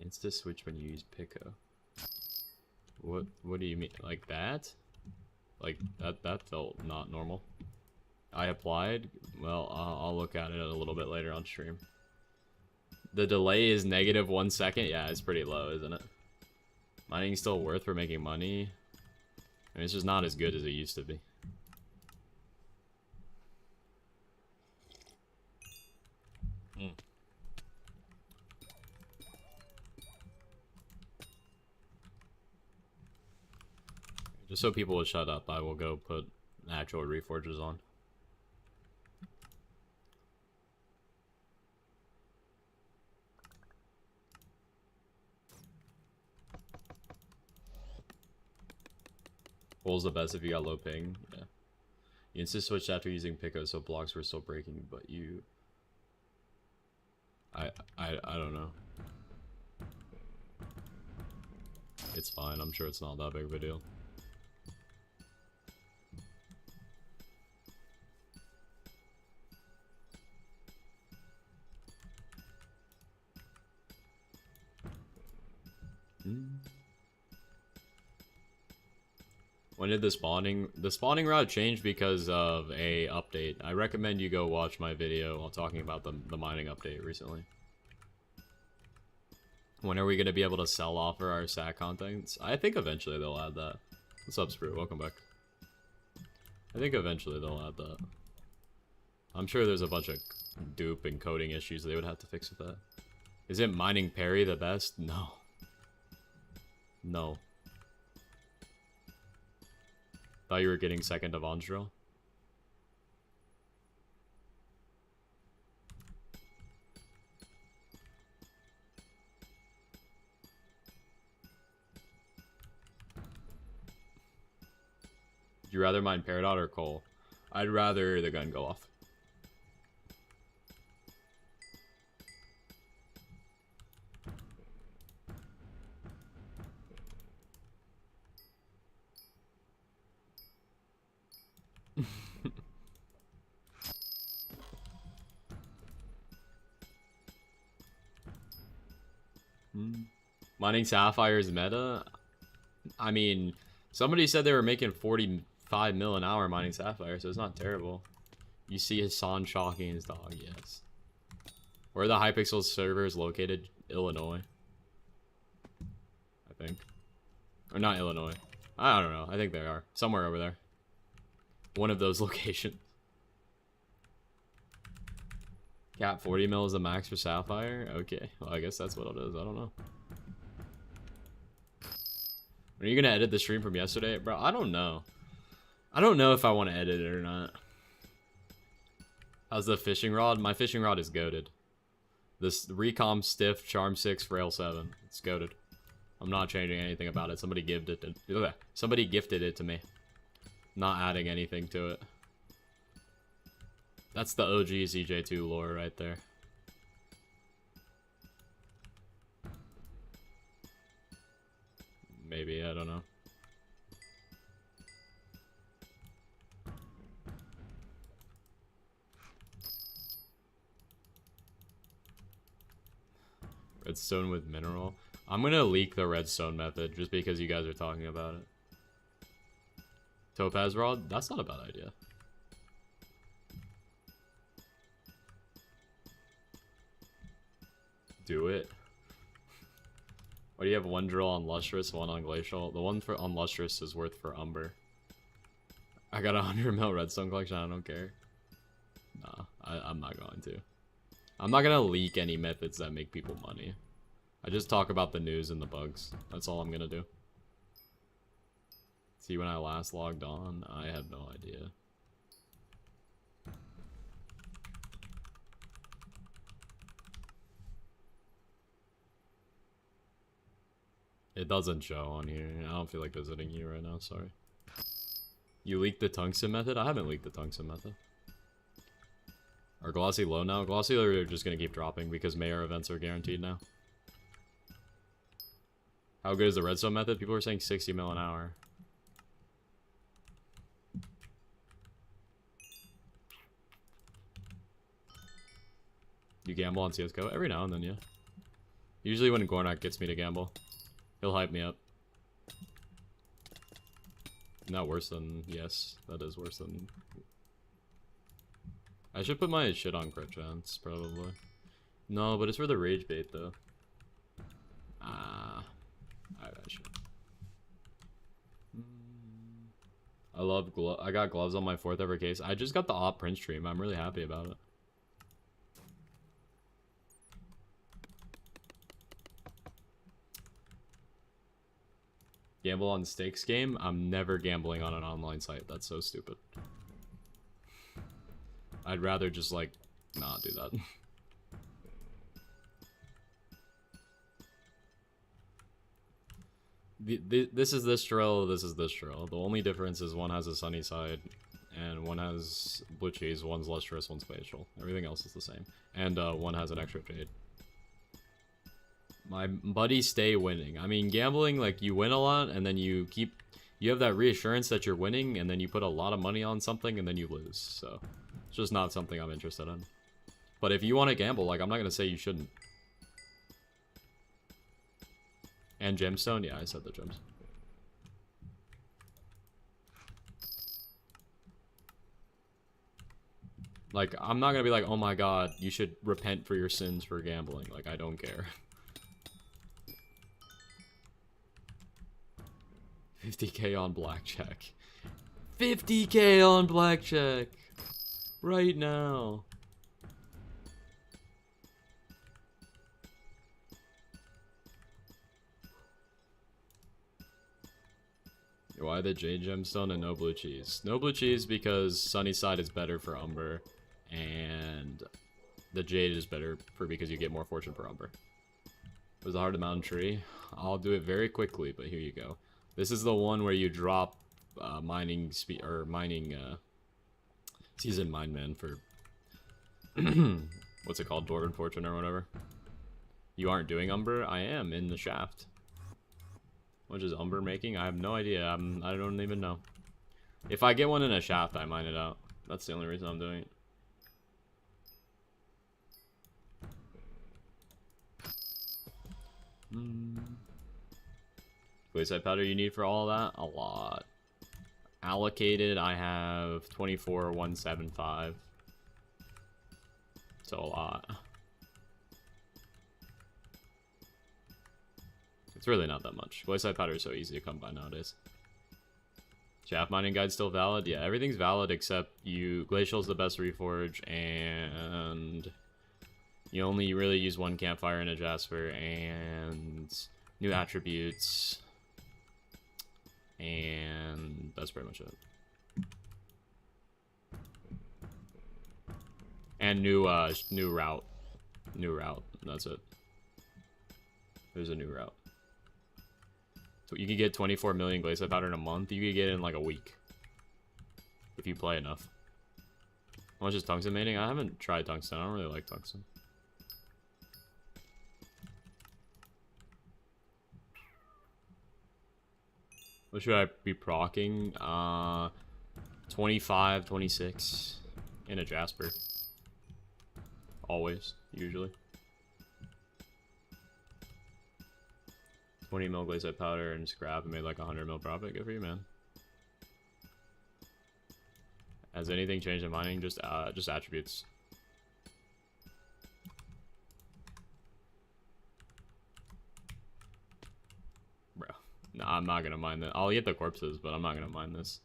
Insta switch when you use Pico. What do you mean? Like that? Like that felt not normal. I applied. Well, I'll look at it a little bit later on stream. The delay is -1 second. Yeah, it's pretty low, isn't it? Mining's still worth for making money. I mean, it's just not as good as it used to be. Just so people will shut up, I will go put actual reforges on. Full's the best if you got low ping. Yeah. You insta switched after using Pico, so blocks were still breaking, but you... I don't know. It's fine. I'm sure it's not that big of a deal. When did the spawning route change because of a update? I recommend you go watch my video while talking about the mining update recently. When are we going to be able to sell offer our SAC contents? I think eventually they'll add that. What's up, Sprue? Welcome back. I think eventually they'll add that. I'm sure there's a bunch of dupe and coding issues they would have to fix with that. Is it mining parry the best? No. No. Thought you were getting second to Vondrail. Would you rather mine Peridot or Coal? I'd rather the gun go off. Mining Sapphire's meta? I mean, somebody said they were making 45 mil an hour mining Sapphire, so it's not terrible. You see Hassan shocking his dog, yes. Where are the Hypixel servers located? Illinois. I think. Or not Illinois. I don't know. I think they are. Somewhere over there. One of those locations. Cap 40 mil is the max for Sapphire? Okay. Well, I guess that's what it is. I don't know. Are you gonna edit the stream from yesterday? Bro, I don't know. I don't know if I want to edit it or not. How's the fishing rod? My fishing rod is goated. This Recom Stiff Charm 6 for L7. It's goated. I'm not changing anything about it. Somebody gifted it to me. Not adding anything to it. That's the OG CJ2 lore right there. Maybe, I don't know. Redstone with mineral. I'm gonna leak the redstone method just because you guys are talking about it. Topaz rod? That's not a bad idea. Do it. Why do you have one drill on Lustrous, one on Glacial? The one on Lustrous is worth for Umber. I got a 100 mil redstone collection, I don't care. Nah, I'm not going to. I'm not gonna leak any methods that make people money. I just talk about the news and the bugs. That's all I'm gonna do. See, when I last logged on, I have no idea. It doesn't show on here. I don't feel like visiting you right now, sorry. You leaked the tungsten method? I haven't leaked the tungsten method. Are Glossy low now? Glossy are just gonna keep dropping because Mayor events are guaranteed now. How good is the redstone method? People are saying 60 mil an hour. You gamble on CSGO? Every now and then, yeah. Usually when Gornak gets me to gamble, he'll hype me up. Not worse than, yes, that is worse than. I should put my shit on crit chance, probably. No, but it's for the rage bait, though. I should. I love I got gloves on my 4th ever case. I just got the op print stream. I'm really happy about it. Gamble on stakes game? I'm never gambling on an online site. That's so stupid. I'd rather just, like, not do that. This is this drill, this is this drill. The only difference is one has a sunny side, and one has blue cheese, one's lustrous, one's glacial. Everything else is the same. And one has an extra jade. My buddies stay winning. I mean, gambling, like, you win a lot, and then you have that reassurance that you're winning, and then you put a lot of money on something, and then you lose. So, it's just not something I'm interested in. But if you want to gamble, like, I'm not going to say you shouldn't. And gemstone? Yeah, I said the gems. Like, I'm not going to be like, oh my god, you should repent for your sins for gambling. Like, I don't care. 50k on blackjack. 50k on blackjack! Right now. Why the jade gemstone and no blue cheese? No blue cheese because Sunnyside is better for Umber, and the jade is better for because you get more fortune per Umber. Was the heart of the mountain tree? I'll do it very quickly, but here you go. This is the one where you drop mining speed or mining season mine man for what's it called, Dwarven Fortune or whatever. You aren't doing Umber? I am in the shaft. What is Umber making? I have no idea. I don't even know. If I get one in a shaft, I mine it out. That's the only reason I'm doing it. Wayside powder you need for all that? A lot. Allocated, I have 24,175. So a lot. It's really not that much. Wayside powder is so easy to come by nowadays. Shaft mining guide still valid? Yeah, everything's valid except Glacial's the best reforge, and you only really use one campfire in a Jasper, and new attributes, and that's pretty much it. And new route. New route. That's it. There's a new route. So you can get 24 million glaze powder in a month. You could get it in like a week. If you play enough. How much is tungsten mating? I haven't tried tungsten. I don't really like tungsten. What should I be procking? 25, 26 in a Jasper. Always, usually. 20 mil glaze powder and scrap and made like 100 mil profit. Good for you, man. Has anything changed in mining? Just attributes. No, I'm not gonna mine that. I'll get the corpses, but I'm not gonna mine this.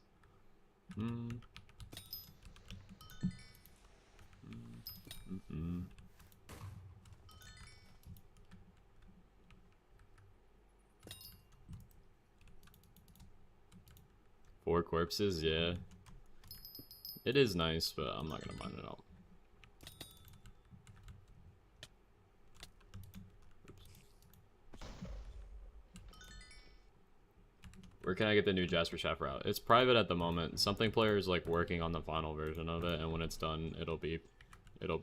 4 corpses, yeah. It is nice, but I'm not gonna mine it out. Where can I get the new Jasper Shaft route? It's private at the moment. Something players like working on the final version of it, and when it's done, it'll be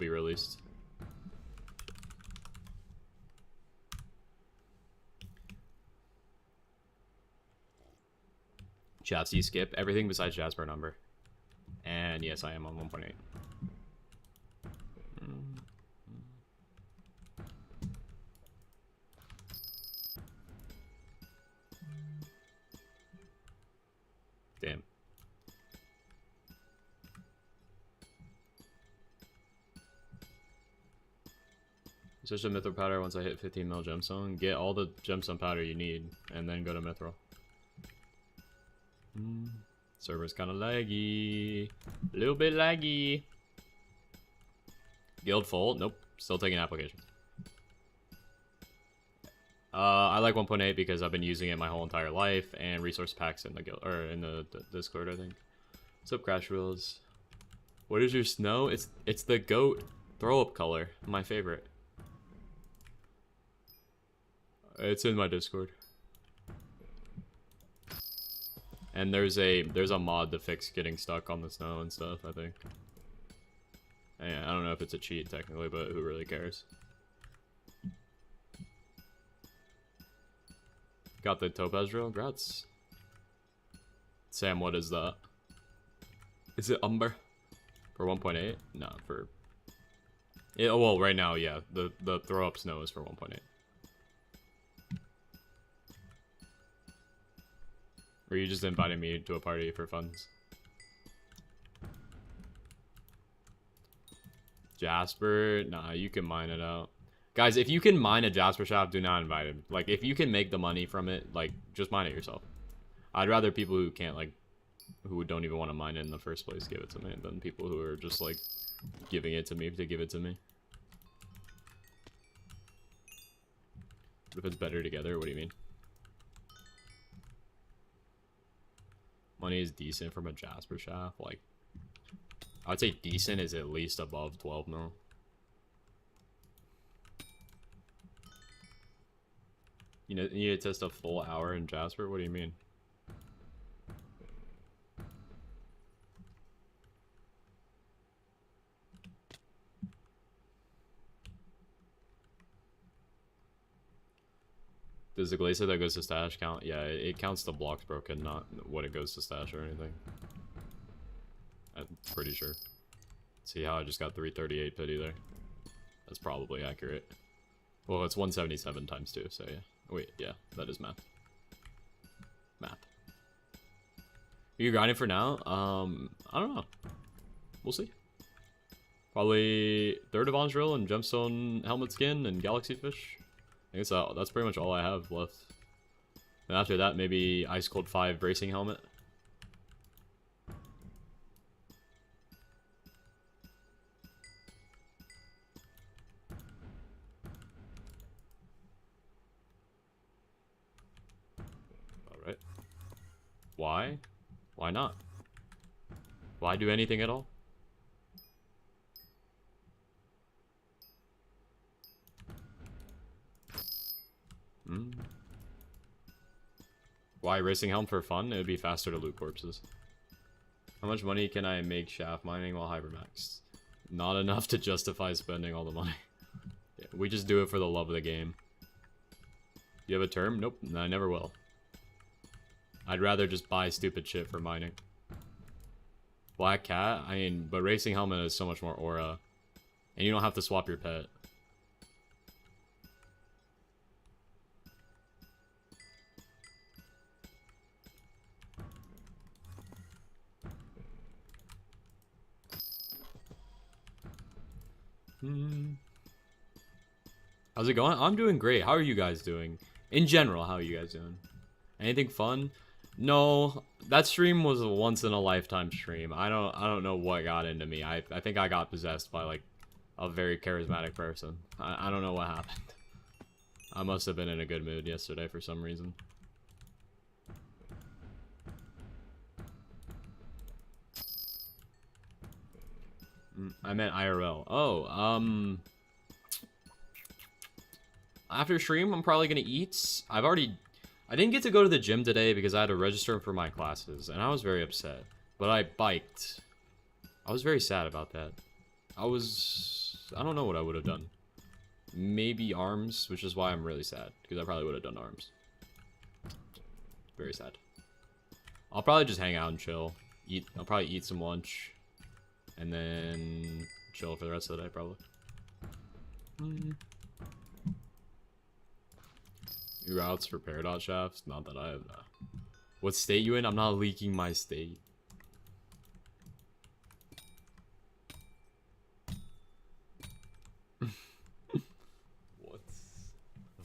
released. Chat, so you skip everything besides Jasper number. And yes, I am on 1.8. Damn. Search the mithril powder once I hit 15 mil gemstone. Get all the gemstone powder you need, and then go to mithril. Server's kind of laggy. A little bit laggy. Guild full? Nope. Still taking applications. I like 1.8 because I've been using it my whole entire life, and resource packs in the guild or in the Discord, I think. What's up, Crash Wheels? What is your snow? It's the goat throw up color, my favorite. It's in my Discord. And there's a mod to fix getting stuck on the snow and stuff, I think. Yeah, I don't know if it's a cheat technically, but who really cares? Got the topaz drill, grats. Sam, what is that? Is it Umber? For 1.8? No, for... Yeah, well, right now, yeah. The throw up snow is for 1.8. Or you just invited me to a party for funds? Jasper? Nah, you can mine it out. Guys, if you can mine a Jasper Shaft, do not invite him. Like, if you can make the money from it, like, just mine it yourself. I'd rather people who can't, like, who don't even want to mine it in the first place give it to me than people who are just, like, giving it to me to give it to me. If it's better together, what do you mean? Money is decent from a Jasper Shaft. Like, I'd say decent is at least above 12 mil. You know, you need to test a full hour in Jasper? What do you mean? Does the glacier that goes to stash count? Yeah, it counts the blocks broken, not what it goes to stash or anything. I'm pretty sure. See how I just got 338 pity there? That's probably accurate. Well, it's 177 times 2, so yeah. Wait, yeah, that is math. Math. Are you grinding for now? I don't know. We'll see. Probably third Avon drill and gemstone helmet skin and galaxy fish. I guess that's pretty much all I have left. And after that, maybe Ice Cold 5 racing helmet. Alright. Why? Why not? Why do anything at all? Why racing helm for fun? It would be faster to loot corpses. How much money can I make shaft mining while hypermaxed? Not enough to justify spending all the money. Yeah, we just do it for the love of the game. You have a term? Nope, I never will. I'd rather just buy stupid shit for mining. Black cat? I mean, but racing helmet is so much more aura. And you don't have to swap your pet. How's it going? I'm doing great. How are you guys doing? In general, how are you guys doing? Anything fun? No, that stream was a once in a lifetime stream. I don't know what got into me. I think I got possessed by like a very charismatic person. I don't know what happened. I must have been in a good mood yesterday for some reason. I meant IRL. Oh, after stream, I'm probably gonna eat. I didn't get to go to the gym today because I had to register for my classes, and I was very upset. But I biked. I was very sad about that. I don't know what I would have done. Maybe arms, which is why I'm really sad, because I probably would have done arms. Very sad. I'll probably just hang out and chill. I'll probably eat some lunch. And then chill for the rest of the day, probably. New routes for Peridot shafts? Not that I have. What state you in? I'm not leaking my state.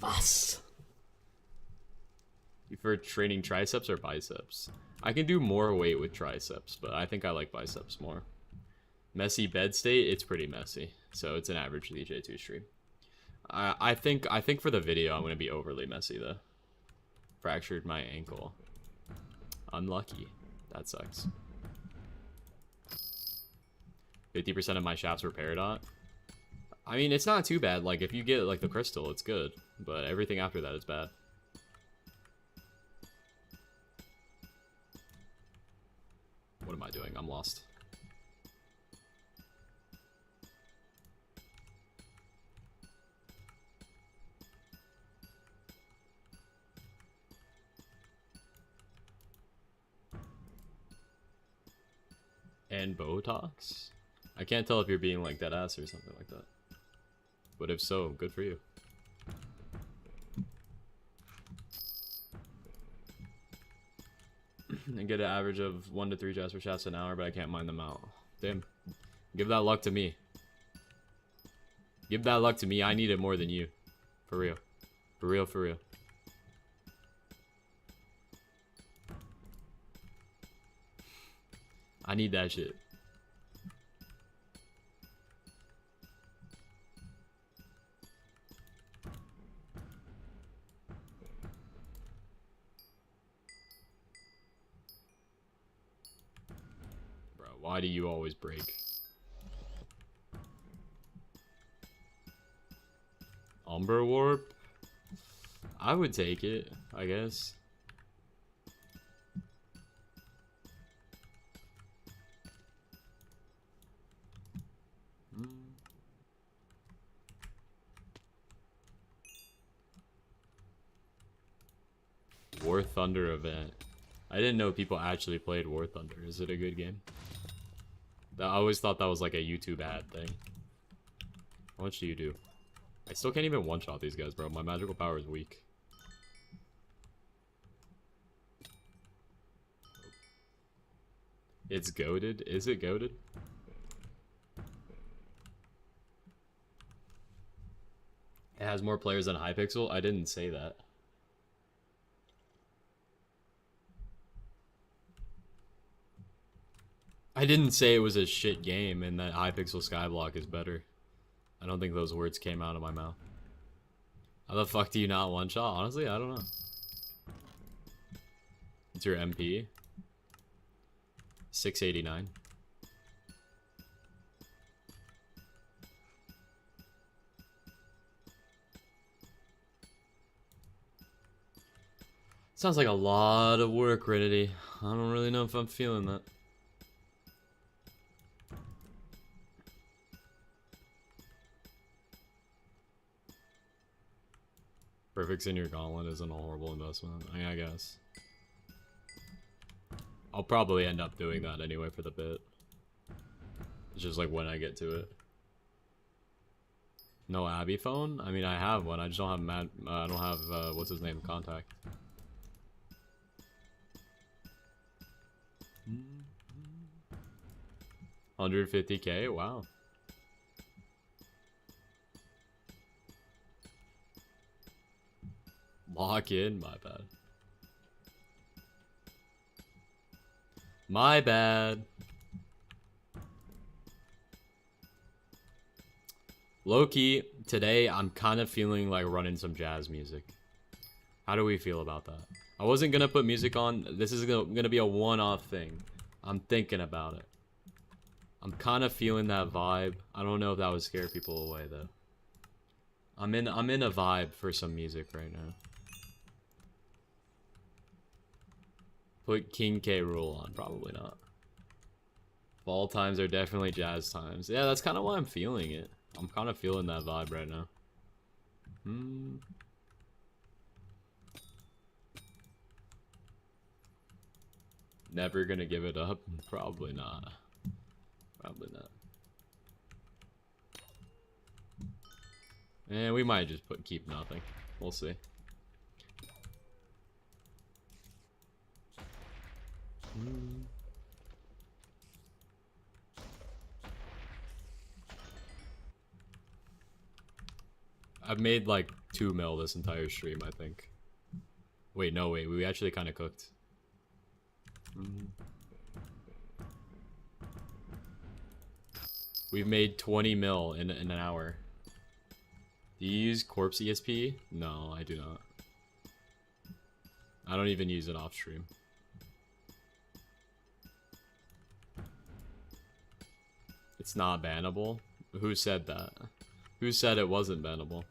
Was? You prefer training triceps or biceps? I can do more weight with triceps, but I think I like biceps more. Messy bed state, it's pretty messy. So it's an average DJ2 stream. I think for the video I'm gonna be overly messy though. Fractured my ankle. Unlucky. That sucks. 50% of my shafts were Peridot. I mean, it's not too bad. Like, if you get, like, the crystal, it's good. But everything after that is bad. What am I doing? I'm lost. And Botox? I can't tell if you're being, like, dead ass or something like that. But if so, good for you. And get an average of 1 to 3 Jasper shafts an hour, but I can't mine them out. Damn. Give that luck to me. Give that luck to me. I need it more than you. For real. For real, for real. I need that shit. Why do you always break? Umber Warp? I would take it, I guess. War Thunder event. I didn't know people actually played War Thunder. Is it a good game? I always thought that was like a YouTube ad thing. How much do you do? I still can't even one-shot these guys, bro. My magical power is weak. It's goated? Is it goated? It has more players than Hypixel? I didn't say that. I didn't say it was a shit game and that Hypixel Skyblock is better. I don't think those words came out of my mouth. How the fuck do you not one-shot? Honestly, I don't know. It's your MP. 689. Sounds like a lot of work, Ridity. I don't really know if I'm feeling that. Perfects in your gauntlet isn't a horrible investment. I guess. I'll probably end up doing that anyway for the bit. It's just like when I get to it. No Abby phone? I mean, I have one. I just don't have I don't have what's his name contact. $150K? Wow. Lock in, my bad. My bad. Low-key, today I'm kind of feeling like running some jazz music. How do we feel about that? I wasn't gonna put music on. This is gonna be a one-off thing. I'm thinking about it. I'm kind of feeling that vibe. I don't know if that would scare people away though. I'm in a vibe for some music right now. Put King K. Rool on, probably not. Fall times are definitely jazz times. Yeah, that's kind of why I'm feeling it. I'm kind of feeling that vibe right now. Never gonna give it up? Probably not. Probably not. And we might just keep nothing. We'll see. I've made like 2 mil this entire stream, I think. Wait, no, wait. We actually kind of cooked. We've made 20 mil in an hour. Do you use Corpse ESP? No, I do not. I don't even use it off stream. It's not bannable? Who said that? Who said it wasn't bannable?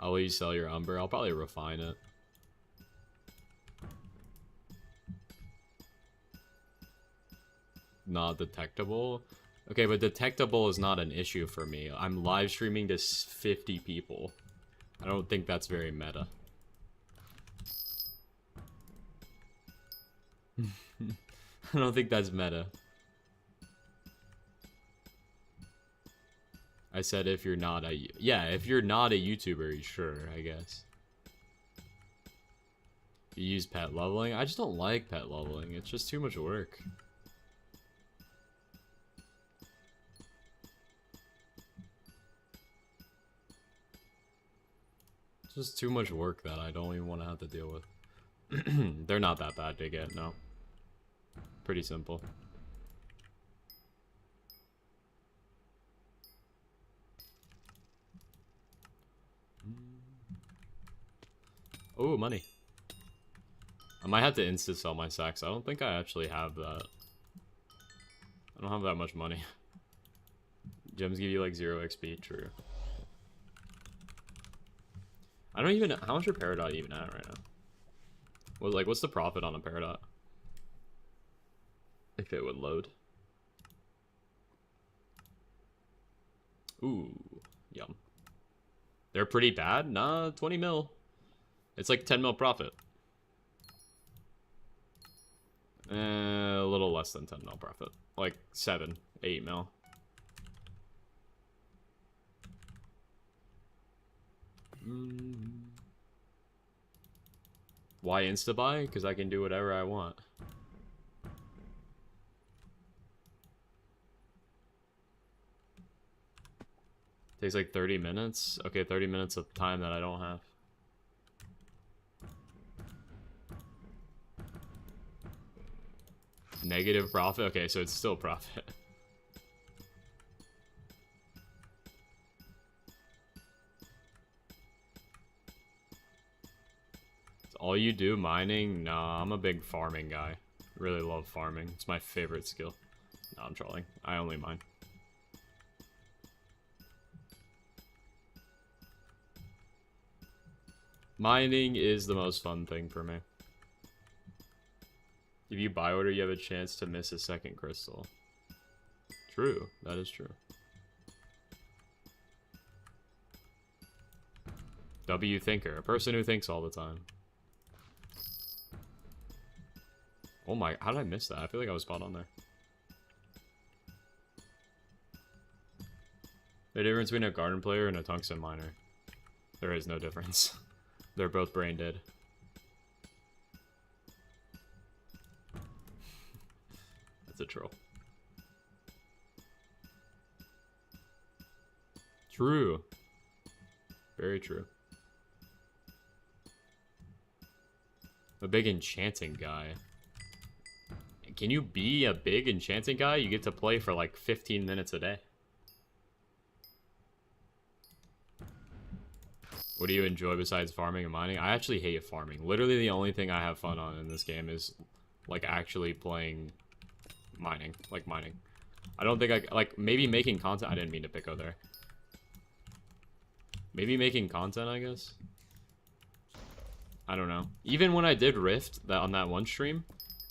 I'll let you sell your Umber. I'll probably refine it. Not detectable? Okay, but detectable is not an issue for me. I'm live streaming to 50 people. I don't think that's very meta. I don't think that's meta. I said if you're not a... Yeah, if you're not a YouTuber, sure, I guess. You use pet leveling? I just don't like pet leveling. It's just too much work. It's just too much work that I don't even want to have to deal with. They're not that bad to get, no. Pretty simple. Oh, money. I might have to insta-sell my sacks. I don't think I actually have that. I don't have that much money. Gems give you like 0 XP, true. I don't even know. How much are Peridot even at right now? Well, like, what's the profit on a Peridot? If it would load. Ooh, yum. They're pretty bad? Nah, 20 mil. It's like 10 mil profit. A little less than 10 mil profit. Like 7, 8 mil. Why insta-buy? Because I can do whatever I want. Takes like 30 minutes? Okay, 30 minutes of time that I don't have. Negative profit? Okay, so it's still profit. All you do mining? Nah, I'm a big farming guy. Really love farming. It's my favorite skill. No, I'm trolling. I only mine. Mining is the most fun thing for me. If you buy order, you have a chance to miss a second crystal. True. That is true. W thinker. A person who thinks all the time. Oh my, how did I miss that? I feel like I was spot on there. The difference between a garden player and a tungsten miner. There is no difference. They're both brain dead. That's a troll. True. Very true. A big enchanting guy. can you be a big enchanting guy? You get to play for like 15 minutes a day. What do you enjoy besides farming and mining? I actually hate farming. Literally the only thing I have fun on in this game is like actually playing mining. Like mining. I don't think like maybe making content. I didn't mean to pick out there. Maybe making content, I guess. I don't know. Even when I did Rift on that one stream,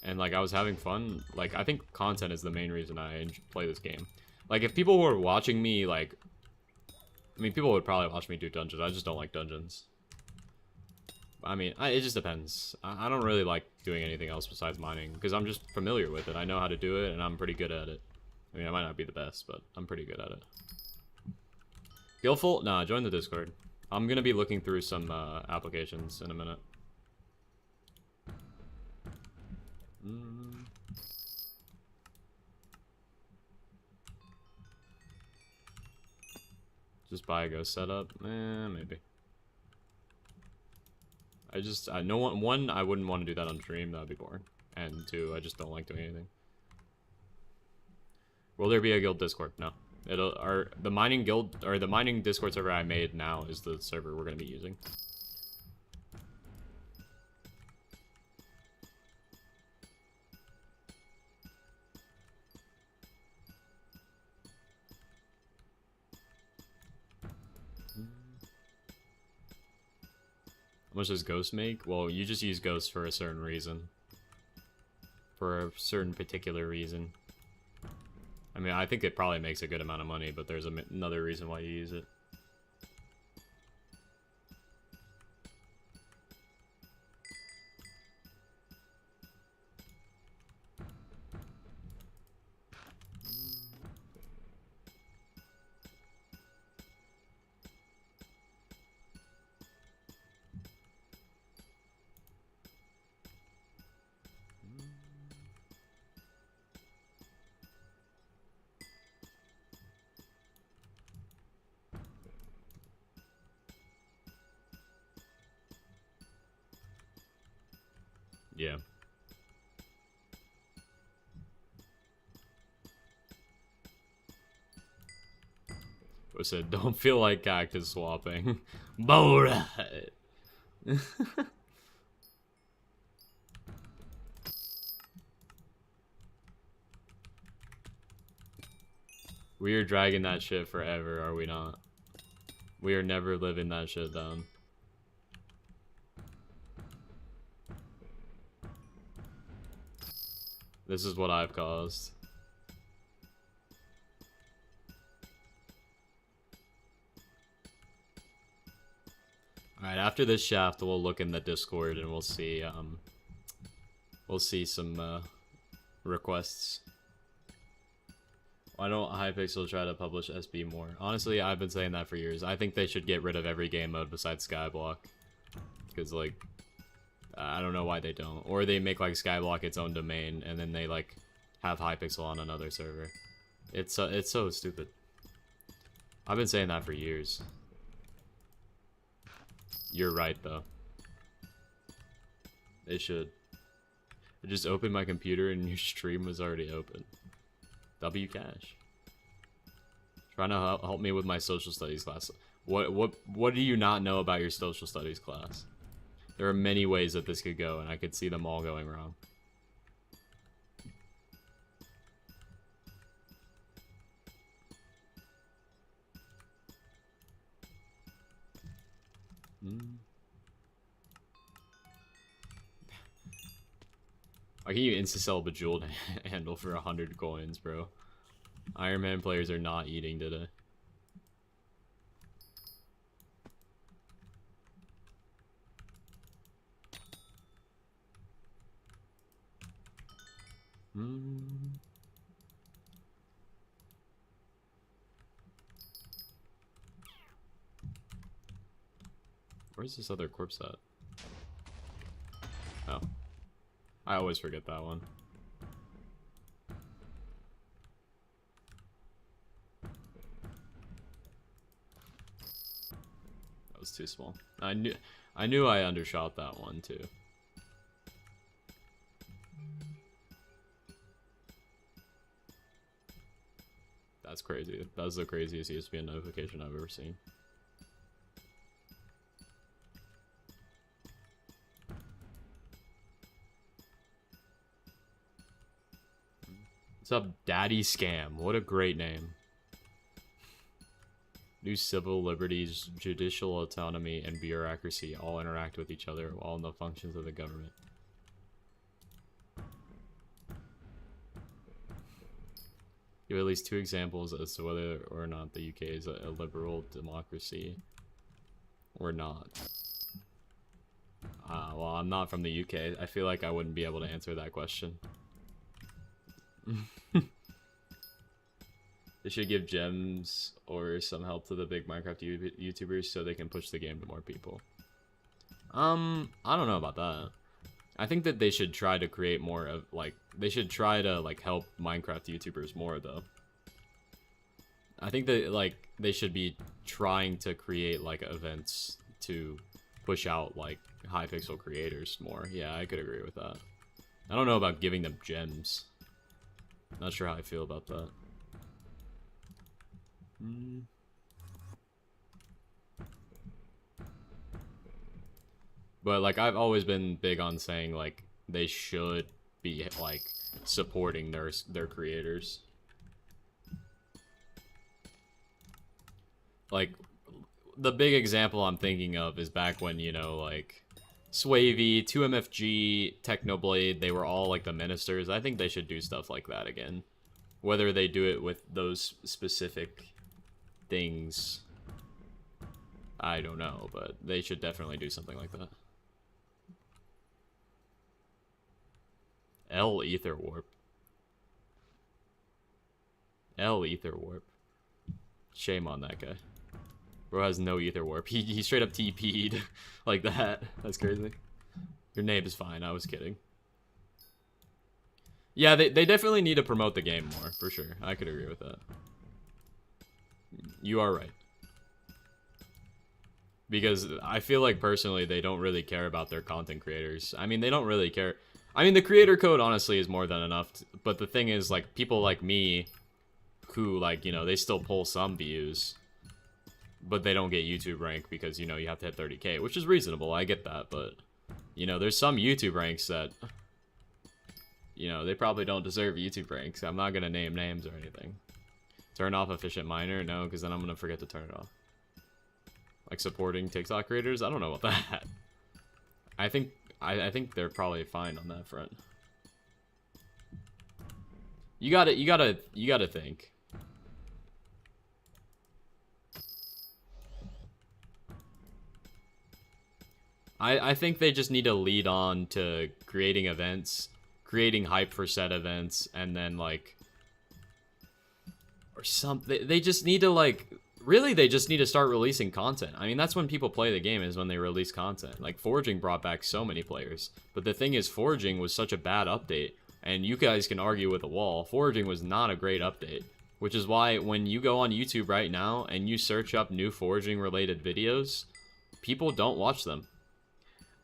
and like I was having fun, like I think content is the main reason I play this game. Like if people were watching me, like, I mean, people would probably watch me do dungeons. I just don't like dungeons. I mean, it just depends. I don't really like doing anything else besides mining because I'm just familiar with it. I know how to do it, and I'm pretty good at it. I mean, I might not be the best, but I'm pretty good at it. Guildful? Nah, join the Discord. I'm gonna be looking through some applications in a minute. Just buy a ghost setup? Maybe. One, I wouldn't want to do that on stream, that would be boring. And two, I just don't like doing anything. Will there be a guild Discord? No. The mining guild, or the mining Discord server I made now is the server we're going to be using. How much does Ghost make? Well, you just use Ghost for a certain reason. For a certain particular reason. I mean, I think it probably makes a good amount of money, but there's another reason why you use it. Yeah. I said, don't feel like cactus swapping. Alright. We are dragging that shit forever, are we not? We are never living that shit down. This is what I've caused. Alright, after this shaft, we'll look in the Discord and we'll see some requests. Why don't Hypixel try to publish SB more? Honestly, I've been saying that for years. I think they should get rid of every game mode besides Skyblock. Because, like, I don't know why they don't. Or they make, like, Skyblock its own domain, and then they, like, have Hypixel on another server. It's so stupid. I've been saying that for years. You're right, though. They should. I just opened my computer and your stream was already open. W Cash. Trying to help me with my social studies class. What do you not know about your social studies class? There are many ways that this could go, and I could see them all going wrong. Why can you insta-sell Bejeweled handle for 100 coins, bro? Iron Man players are not eating today. Where's this other corpse at? Oh. I always forget that one. That was too small. I knew I undershot that one too. That's crazy. That's the craziest ESPN notification I've ever seen. What's up, Daddy Scam? What a great name. New civil liberties, judicial autonomy, and bureaucracy all interact with each other while in the functions of the government. Give at least 2 examples as to whether or not the UK is a liberal democracy or not. Well, I'm not from the UK. I feel like I wouldn't be able to answer that question. They should give gems or some help to the big Minecraft YouTubers so they can push the game to more people. I don't know about that. I think that they should try to create more of, like, they should try to, like, help Minecraft YouTubers more, though. I think that, like, they should be trying to create, like, events to push out, like, Hypixel creators more. Yeah, I could agree with that. I don't know about giving them gems. Not sure how I feel about that. But, like, I've always been big on saying, like, they should be, like, supporting their creators. Like, the big example I'm thinking of is back when, you know, like, Swavey, 2MFG, Technoblade, they were all, like, the ministers. I think they should do stuff like that again. Whether they do it with those specific things, I don't know, but they should definitely do something like that. L Ether Warp. L Ether Warp. Shame on that guy. Bro has no Ether Warp. He straight up TP'd like that. That's crazy. Your name is fine. I was kidding. Yeah, they definitely need to promote the game more, for sure. I could agree with that. You are right. Because I feel like, personally, they don't really care about their content creators. I mean, they don't really care. I mean, the creator code, honestly, is more than enough. But the thing is, like, people like me, who, like, you know, they still pull some views, but they don't get YouTube rank because, you know, you have to hit 30K, which is reasonable. I get that, but, you know, there's some YouTube ranks that, you know, they probably don't deserve YouTube ranks. I'm not going to name names or anything. Turn off efficient miner? No, because then I'm going to forget to turn it off. Like, supporting TikTok creators? I don't know about that. I think they're probably fine on that front. You gotta think. I think they just need to lead on to creating events, creating hype for said events, and then, like, or something. They just need to, like, really, they just need to start releasing content. I mean, that's when people play the game, is when they release content. Like, Forging brought back so many players. But the thing is, Forging was such a bad update. And you guys can argue with a wall. Forging was not a great update. Which is why when you go on YouTube right now and you search up new Forging-related videos, people don't watch them.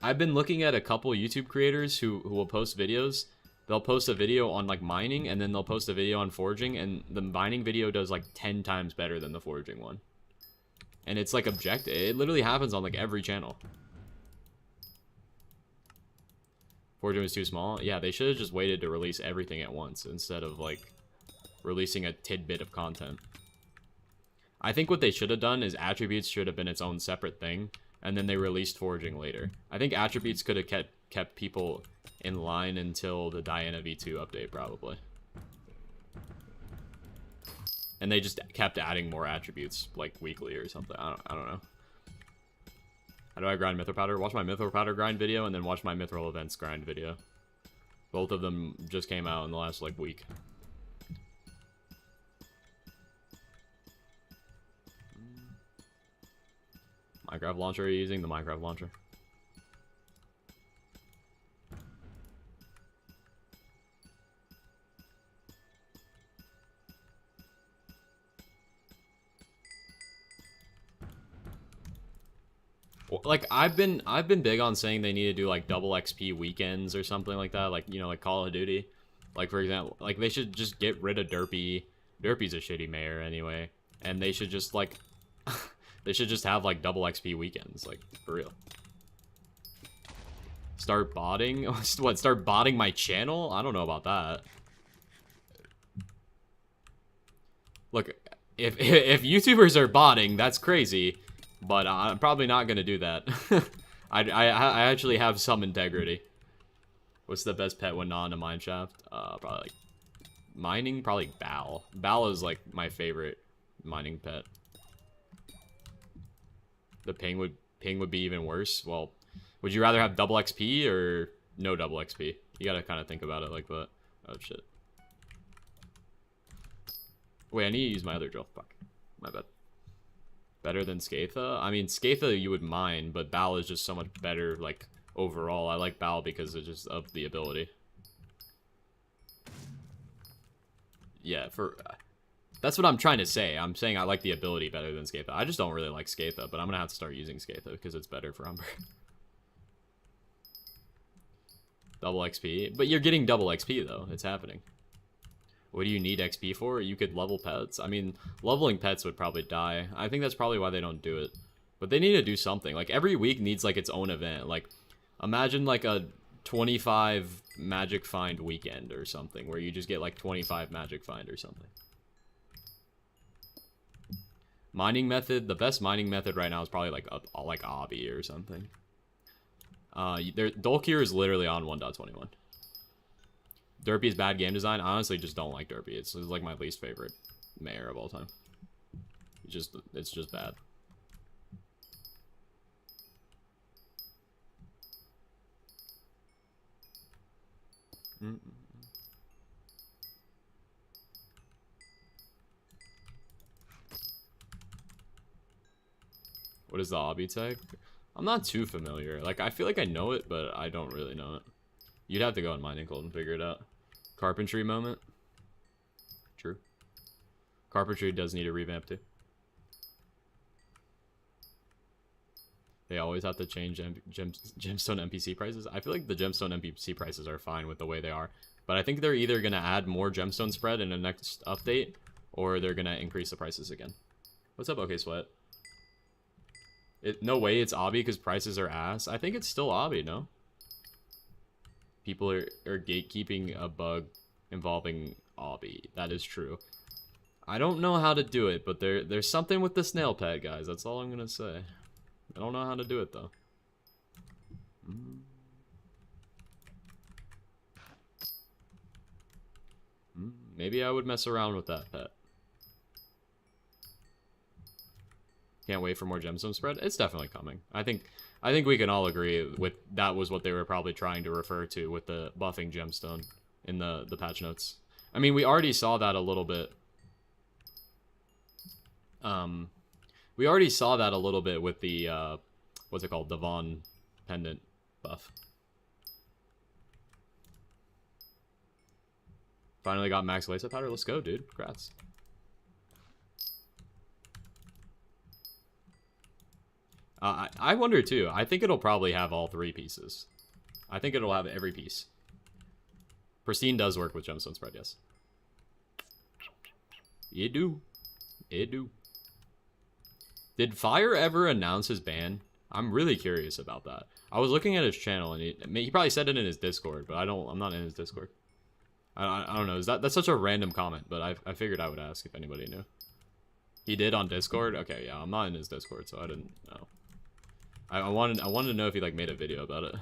I've been looking at a couple YouTube creators who will post videos. They'll post a video on, like, mining, and then they'll post a video on forging, and the mining video does, like, 10 times better than the forging one. And it's, like, objective. It literally happens on, like, every channel. Forging was too small? Yeah, they should have just waited to release everything at once, instead of, like, releasing a tidbit of content. I think what they should have done is attributes should have been its own separate thing, and then they released forging later. I think attributes could have kept people in line until the Diana V2 update, probably. And they just kept adding more attributes, like, weekly or something. I don't know. How do I grind Mithril Powder? Watch my Mithril Powder grind video, and then watch my Mithril Events grind video. Both of them just came out in the last, like, week. Minecraft launcher, are you using the Minecraft launcher? Like, I've been big on saying they need to do, like, double XP weekends or something like that, like, you know, like Call of Duty. Like, for example, like, they should just get rid of Derpy, Derpy's a shitty mayor anyway, and they should just like, they should just have like double XP weekends, like for real. Start botting? What? Start botting my channel? I don't know about that. Look, if YouTubers are botting, that's crazy, but I'm probably not gonna do that. I actually have some integrity. What's the best pet when not in a mine shaft? Probably like mining. Probably Bal. Bal is like my favorite mining pet. The ping would be even worse. Well, would you rather have double XP or no double XP? You gotta kind of think about it like that. Oh shit. Wait, I need to use my other drill. Fuck. My bad. Better than Skatha? I mean, Skatha you would mine, but Bal is just so much better, like, overall. I like Bal because of just of the ability. Yeah, that's what I'm trying to say. I'm saying I like the ability better than Skatha. I just don't really like Skatha, but I'm gonna have to start using Skatha because it's better for Umber. Double XP. But you're getting double XP, though. It's happening. What do you need XP for? You could level pets. I mean, leveling pets would probably die. I think that's probably why they don't do it. But they need to do something. Like, every week needs, like, its own event. Like, imagine, like, a 25 magic find weekend or something, where you just get, like, 25 magic find or something. Mining method. The best mining method right now is probably, like Obby or something. Dolkir is literally on 1.21. Derpy's bad game design. I honestly just don't like Derpy. It's like my least favorite mayor of all time. It's just bad. What is the obby tag? I'm not too familiar. Like, I feel like I know it, but I don't really know it. You'd have to go in Mining Cold and figure it out. Carpentry moment. True. Carpentry does need a revamp too. They always have to change gemstone NPC prices. I feel like the gemstone NPC prices are fine with the way they are. But I think they're either going to add more gemstone spread in the next update, or they're going to increase the prices again. What's up, OK Sweat? No way it's obby because prices are ass. I think it's still obby, no? People are gatekeeping a bug involving obby. That is true. I don't know how to do it, but there's something with the snail pet, guys. That's all I'm going to say. I don't know how to do it, though. Maybe I would mess around with that pet. Can't wait for more gemstone spread. It's definitely coming. I think we can all agree with that was what they were probably trying to refer to with the buffing gemstone in the patch notes. I mean, we already saw that a little bit. We already saw that a little bit with the what's it called? The Vaughn pendant buff. Finally got max lace powder. Let's go, dude. Congrats. I wonder too. I think it'll probably have all 3 pieces. I think it'll have every piece. Pristine does work with gemstone spread, yes. It do. It do. Did Fire ever announce his ban? I'm really curious about that. I was looking at his channel and he probably said it in his Discord, but I'm not in his Discord. I don't know. That's such a random comment, but I figured I would ask if anybody knew. He did on Discord? Okay, yeah, I'm not in his Discord, so I didn't know. I wanted to know if he like made a video about it.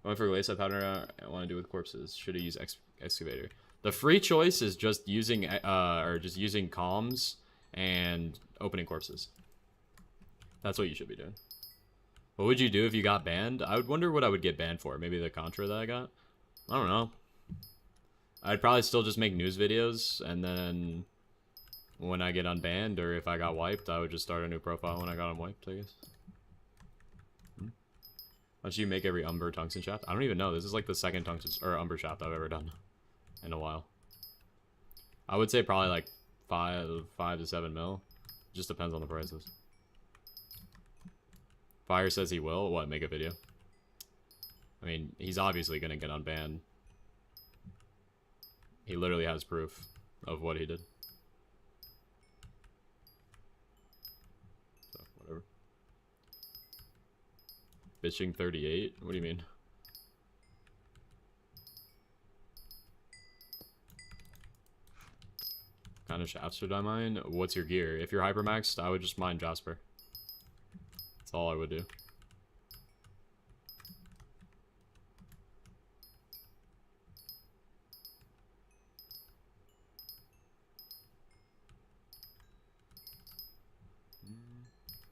Going for lace powder. I want to do with corpses. Should have used excavator. The free choice is just using using comms and opening corpses. That's what you should be doing. What would you do if you got banned? I would wonder what I would get banned for. Maybe the contra that I got. I don't know. I'd probably still just make news videos, and then when I get unbanned or if I got wiped, I would just start a new profile when I got unwiped, I guess. Why don't you make every Umber tungsten shaft? I don't even know. This is like the second tungsten or Umber shaft I've ever done in a while. I would say probably like 5 to 7 mil. Just depends on the prices. Fire says he will. What, make a video? I mean, he's obviously gonna get unbanned. He literally has proof of what he did. Fishing 38? What do you mean? What kind of shafts should I mine? What's your gear? If you're hypermaxed, I would just mine Jasper. That's all I would do.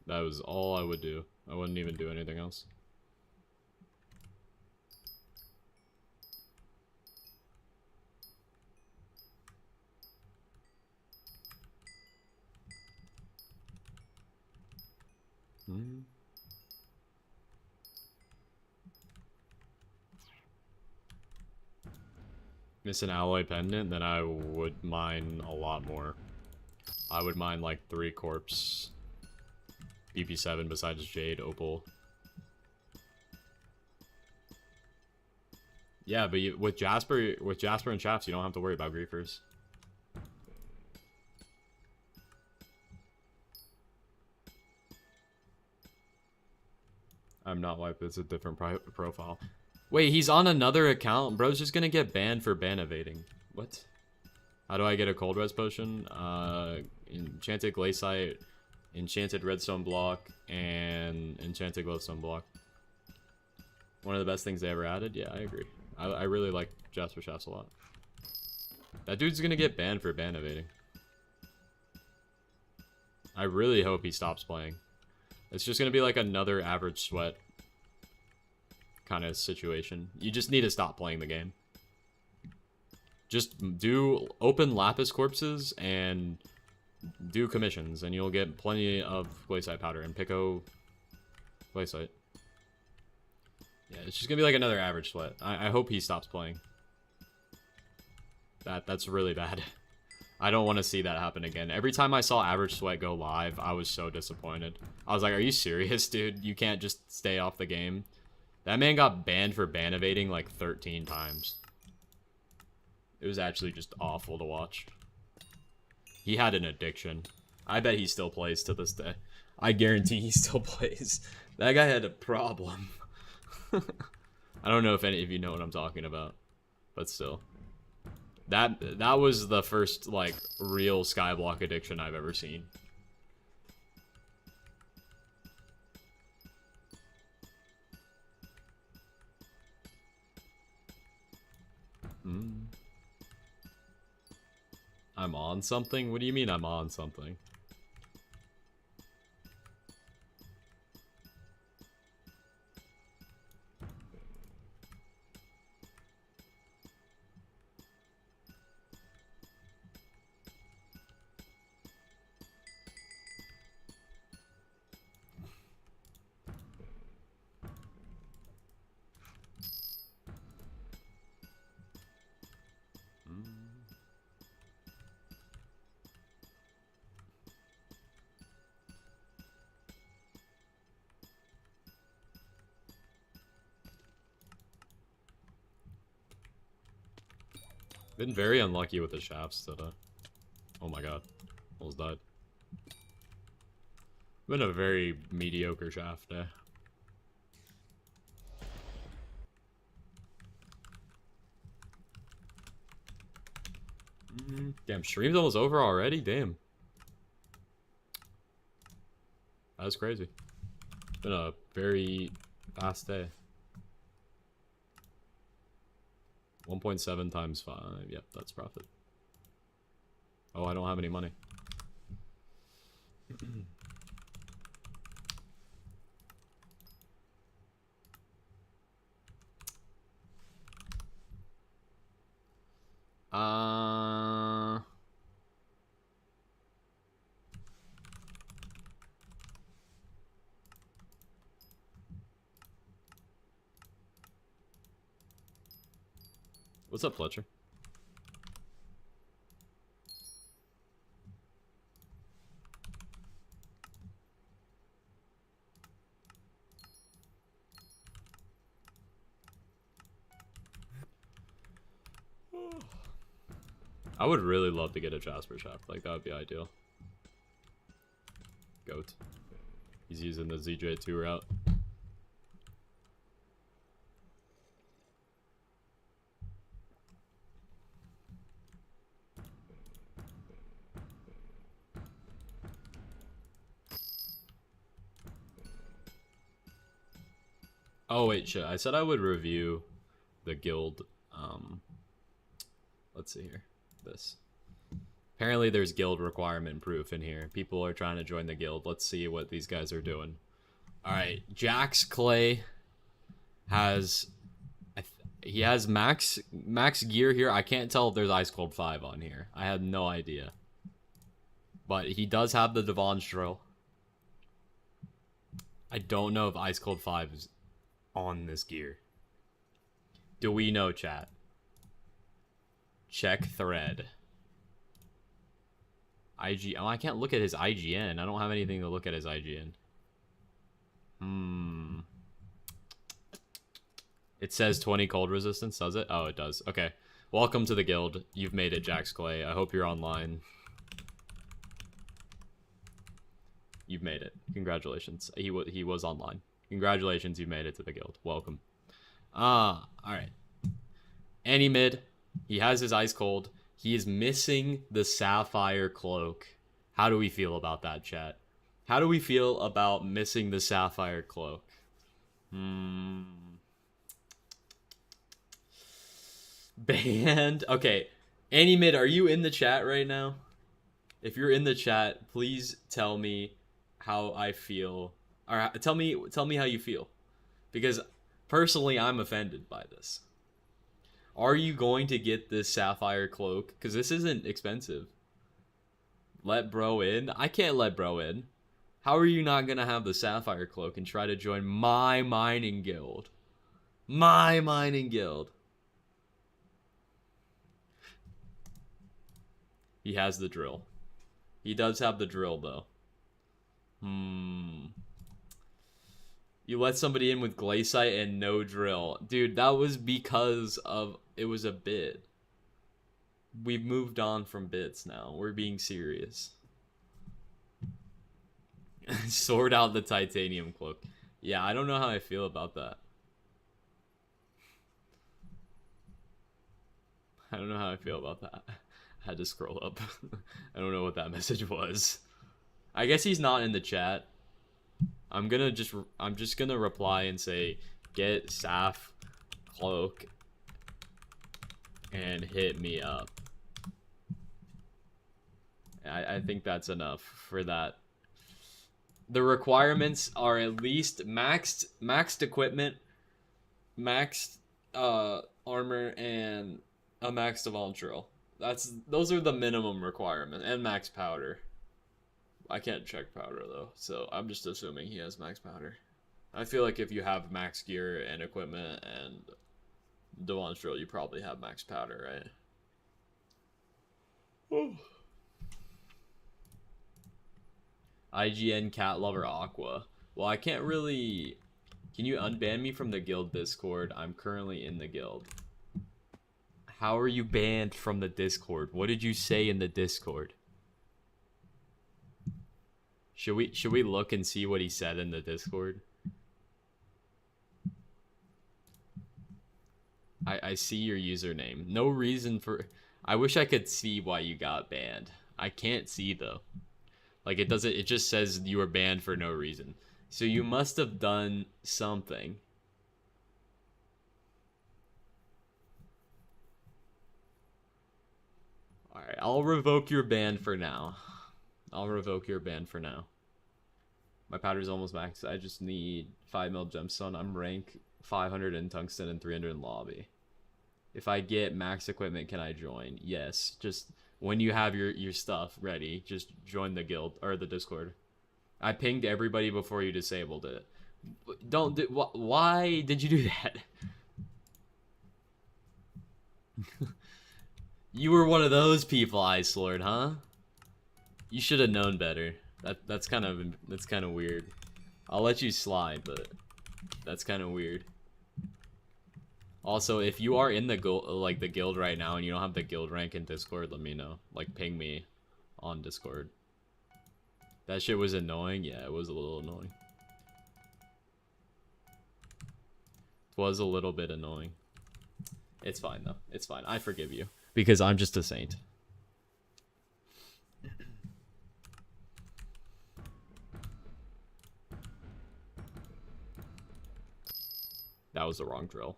That was all I would do. I wouldn't even do anything else. Miss an alloy pendant, then I would mine a lot more. I would mine like 3 corpse. BP7 besides Jade, Opal. Yeah, but with Jasper and Shafts, you don't have to worry about griefers. I'm not wiped. It's a different profile. Wait, he's on another account. Bro's just gonna get banned for ban evading. What? How do I get a cold res potion? Enchanted glaciite, enchanted redstone block, and enchanted glowstone block. One of the best things they ever added. Yeah, I agree. I really like Jasper Shafts a lot. That dude's gonna get banned for ban evading. I really hope he stops playing. It's just gonna be like another average sweat kind of situation. You just need to stop playing the game. Just do open lapis corpses and do commissions, and you'll get plenty of glaciite powder and Pico glaciite. Yeah, it's just gonna be like another average sweat. I hope he stops playing. That's really bad. I don't want to see that happen again. Every time I saw average sweat go live, I was so disappointed. I was like, are you serious, dude? You can't just stay off the game. That man got banned for ban evading like 13 times. It was actually just awful to watch. He had an addiction. I bet he still plays to this day. I guarantee he still plays. That guy had a problem. I don't know if any of you know what I'm talking about, but still. That was the first, like, real Skyblock addiction I've ever seen. I'm on something? What do you mean I'm on something? Been very unlucky with the shafts today. Oh my god. Almost died. Been a very mediocre shaft day. Damn, stream's almost over already? Damn. That was crazy. Been a very fast day. 1.7 times 5. Yep, that's profit. Oh, I don't have any money. What's up, Fletcher? I would really love to get a Jasper shaft. Like, that would be ideal. Goat. He's using the ZJ2 route. Oh wait, shit. I said I would review the guild. Let's see here. This. Apparently there's guild requirement proof in here. People are trying to join the guild. Let's see what these guys are doing. Alright, Jax Clay has... he has max gear here. I can't tell if there's Ice Cold 5 on here. I have no idea. But he does have the Devon's drill. I don't know if Ice Cold 5 is on this gear. Do we know, chat? Check thread. IG. Oh, I can't look at his IGN. I don't have anything to look at his IGN. It says 20 cold resistance, does it? Oh, it does. Okay. Welcome to the guild. You've made it, Jax Clay. I hope you're online. You've made it. Congratulations. He was online. Congratulations, you made it to the guild. Welcome. Alright. Any mid. He has his ice cold. He is missing the sapphire cloak. How do we feel about that, chat? How do we feel about missing the sapphire cloak? Banned. Okay. Any mid, are you in the chat right now? If you're in the chat, please tell me how I feel. Or tell me how you feel. Because personally, I'm offended by this. Are you going to get this sapphire cloak? Because this isn't expensive. Let bro in? I can't let bro in. How are you not going to have the sapphire cloak and try to join my mining guild? My mining guild. He has the drill. He does have the drill, though. You let somebody in with glaciite and no drill. Dude, that was because of... it was a bit. We've moved on from bits now. We're being serious. Sort out the titanium cloak. Yeah, I don't know how I feel about that. I don't know how I feel about that. I had to scroll up. I don't know what that message was. I guess he's not in the chat. I'm just gonna reply and say, get Saf cloak and hit me up. I think that's enough for that. The requirements are at least maxed equipment, maxed armor, and a maxed Devon drill. Those are the minimum requirement, and max powder. I can't check powder though, so I'm just assuming he has max powder. I feel like if you have max gear and equipment and Devon's drill, you probably have max powder, right? Oh. IGN cat lover Aqua. Well, I can't really... Can you unban me from the guild Discord? I'm currently in the guild. How are you banned from the Discord? What did you say in the Discord? Should we look and see what he said in the Discord? I see your username. No reason for... I wish I could see why you got banned. I can't see though. Like it doesn't... It just says you were banned for no reason. So you must have done something. Alright, I'll revoke your ban for now. I'll revoke your ban for now. My powder's almost max. I just need 5 mil gemstone. I'm rank 500 in tungsten and 300 in lobby. If I get max equipment, can I join? Yes. Just when you have your stuff ready, just join the guild or the Discord. I pinged everybody before you disabled it. Why did you do that? You were one of those people, Ice Lord, huh? You should have known better. That's kind of weird. I'll let you slide, but that's kind of weird. Also, if you are in the guild right now and you don't have the guild rank in Discord, let me know. Like, ping me on Discord. That shit was annoying. Yeah, it was a little annoying. It was a little bit annoying. It's fine though. It's fine. I forgive you because I'm just a saint. That was the wrong drill.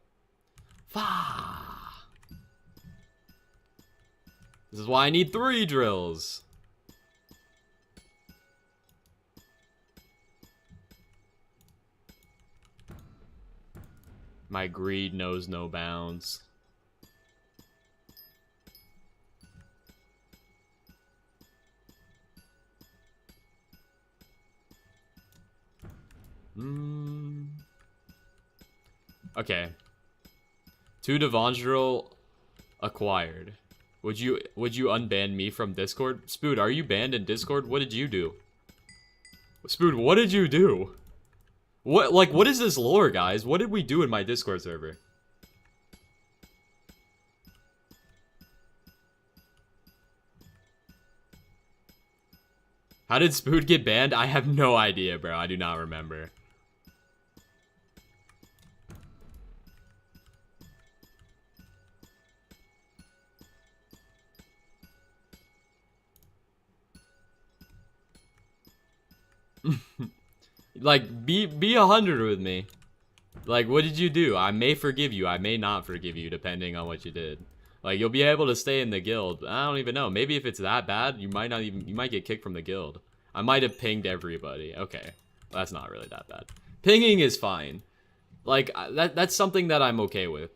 Fah! This is why I need 3 drills. My greed knows no bounds. Okay. 2 Devondril acquired. Would you unban me from Discord? Spood, are you banned in Discord? What did you do? Spood, what did you do? What is this lore, guys? What did we do in my Discord server? How did Spood get banned? I have no idea, bro. I do not remember. Like, be 100 with me. Like, what did you do? I may forgive you. I may not forgive you, depending on what you did. Like, you'll be able to stay in the guild. I don't even know. Maybe if it's that bad, you might get kicked from the guild. I might have pinged everybody. Okay. Well, that's not really that bad. Pinging is fine. Like, that's something that I'm okay with.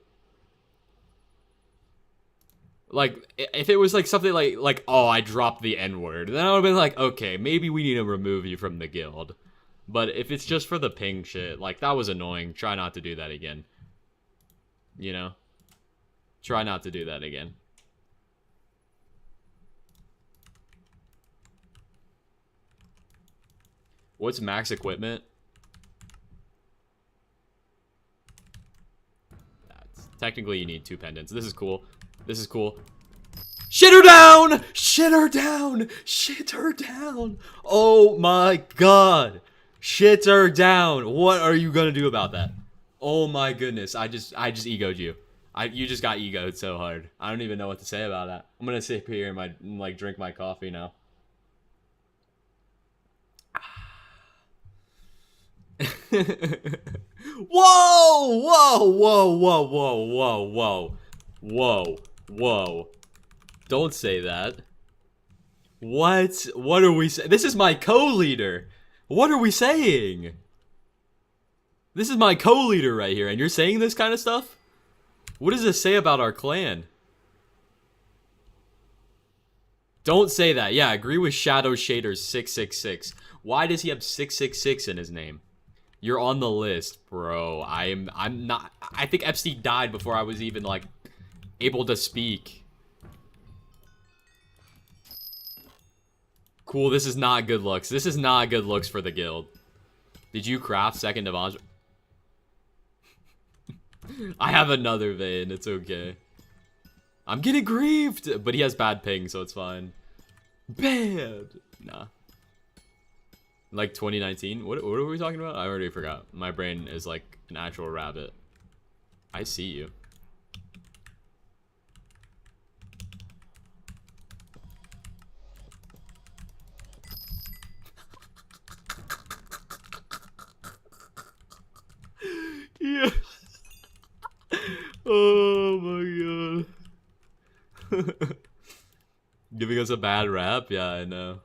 Like, if it was like something like, oh, I dropped the N-word, then I would have been like, okay, maybe we need to remove you from the guild. But if it's just for the ping shit, like, that was annoying. Try not to do that again. You know? Try not to do that again. What's max equipment? Technically, you need 2 pendants. This is cool. This is cool. Shit her down! Shit her down! Shit her down! Oh my god! Shit her down! What are you gonna do about that? Oh my goodness! I just egoed you. You just got egoed so hard. I don't even know what to say about that. I'm gonna sit here and like drink my coffee now. Whoa! Whoa! Whoa! Whoa! Whoa! Whoa! Whoa! Whoa! Whoa! Don't say that. What? What are we saying? This is my co-leader. What are we saying? This is my co-leader right here, and you're saying this kind of stuff? What does this say about our clan? Don't say that. Yeah, agree with Shadow Shader 666. Why does he have 666 in his name? You're on the list, bro. I'm not. I think Epstein died before I was even like able to speak. Cool, this is not good looks. This is not good looks for the guild. Did you craft second Devondril? I have another vein, it's okay. I'm getting grieved! But he has bad ping, so it's fine. Bad! Nah. Like 2019? What are we talking about? I already forgot. My brain is like an actual rabbit. I see you. Yeah. Oh my god. Giving us a bad rap? Yeah, I know.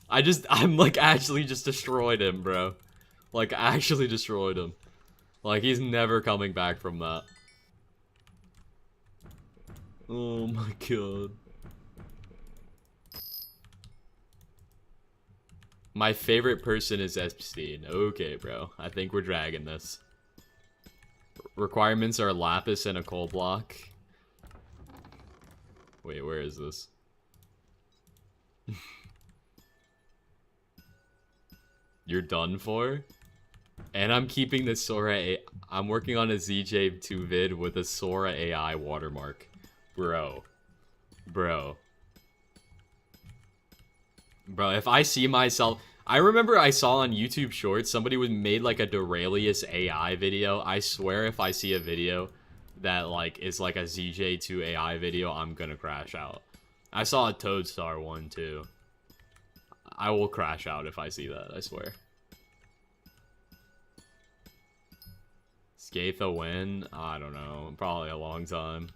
I'm like actually just destroyed him, bro. Like actually destroyed him. Like he's never coming back from that. Oh my god. My favorite person is Epstein. Okay, bro. I think we're dragging this. Requirements are lapis and a coal block. Wait, where is this? You're done for? And I'm keeping the Sora I'm working on a ZJ2 vid with a Sora AI watermark. Bro. Bro, if I see myself... I remember I saw on YouTube Shorts, somebody made like a Duralius AI video. I swear if I see a video that like is like a ZJ2 AI video, I'm gonna crash out. I saw a Toadstar one too. I will crash out if I see that, I swear. Skatha win? I don't know. Probably a long time.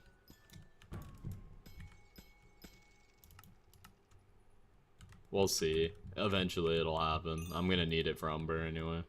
We'll see. Eventually it'll happen. I'm gonna need it for Umber anyway.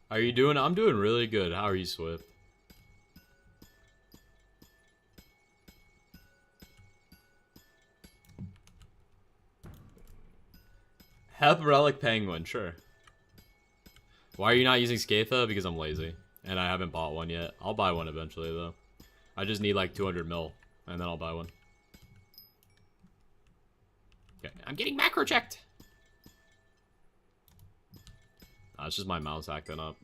How are you doing? I'm doing really good. How are you, Swift? Hep Relic Penguin, sure. Why are you not using Skatha? Because I'm lazy. And I haven't bought one yet. I'll buy one eventually, though. I just need like 200 mil. And then I'll buy one. Okay, I'm getting macro checked! It's just my mouse acting up.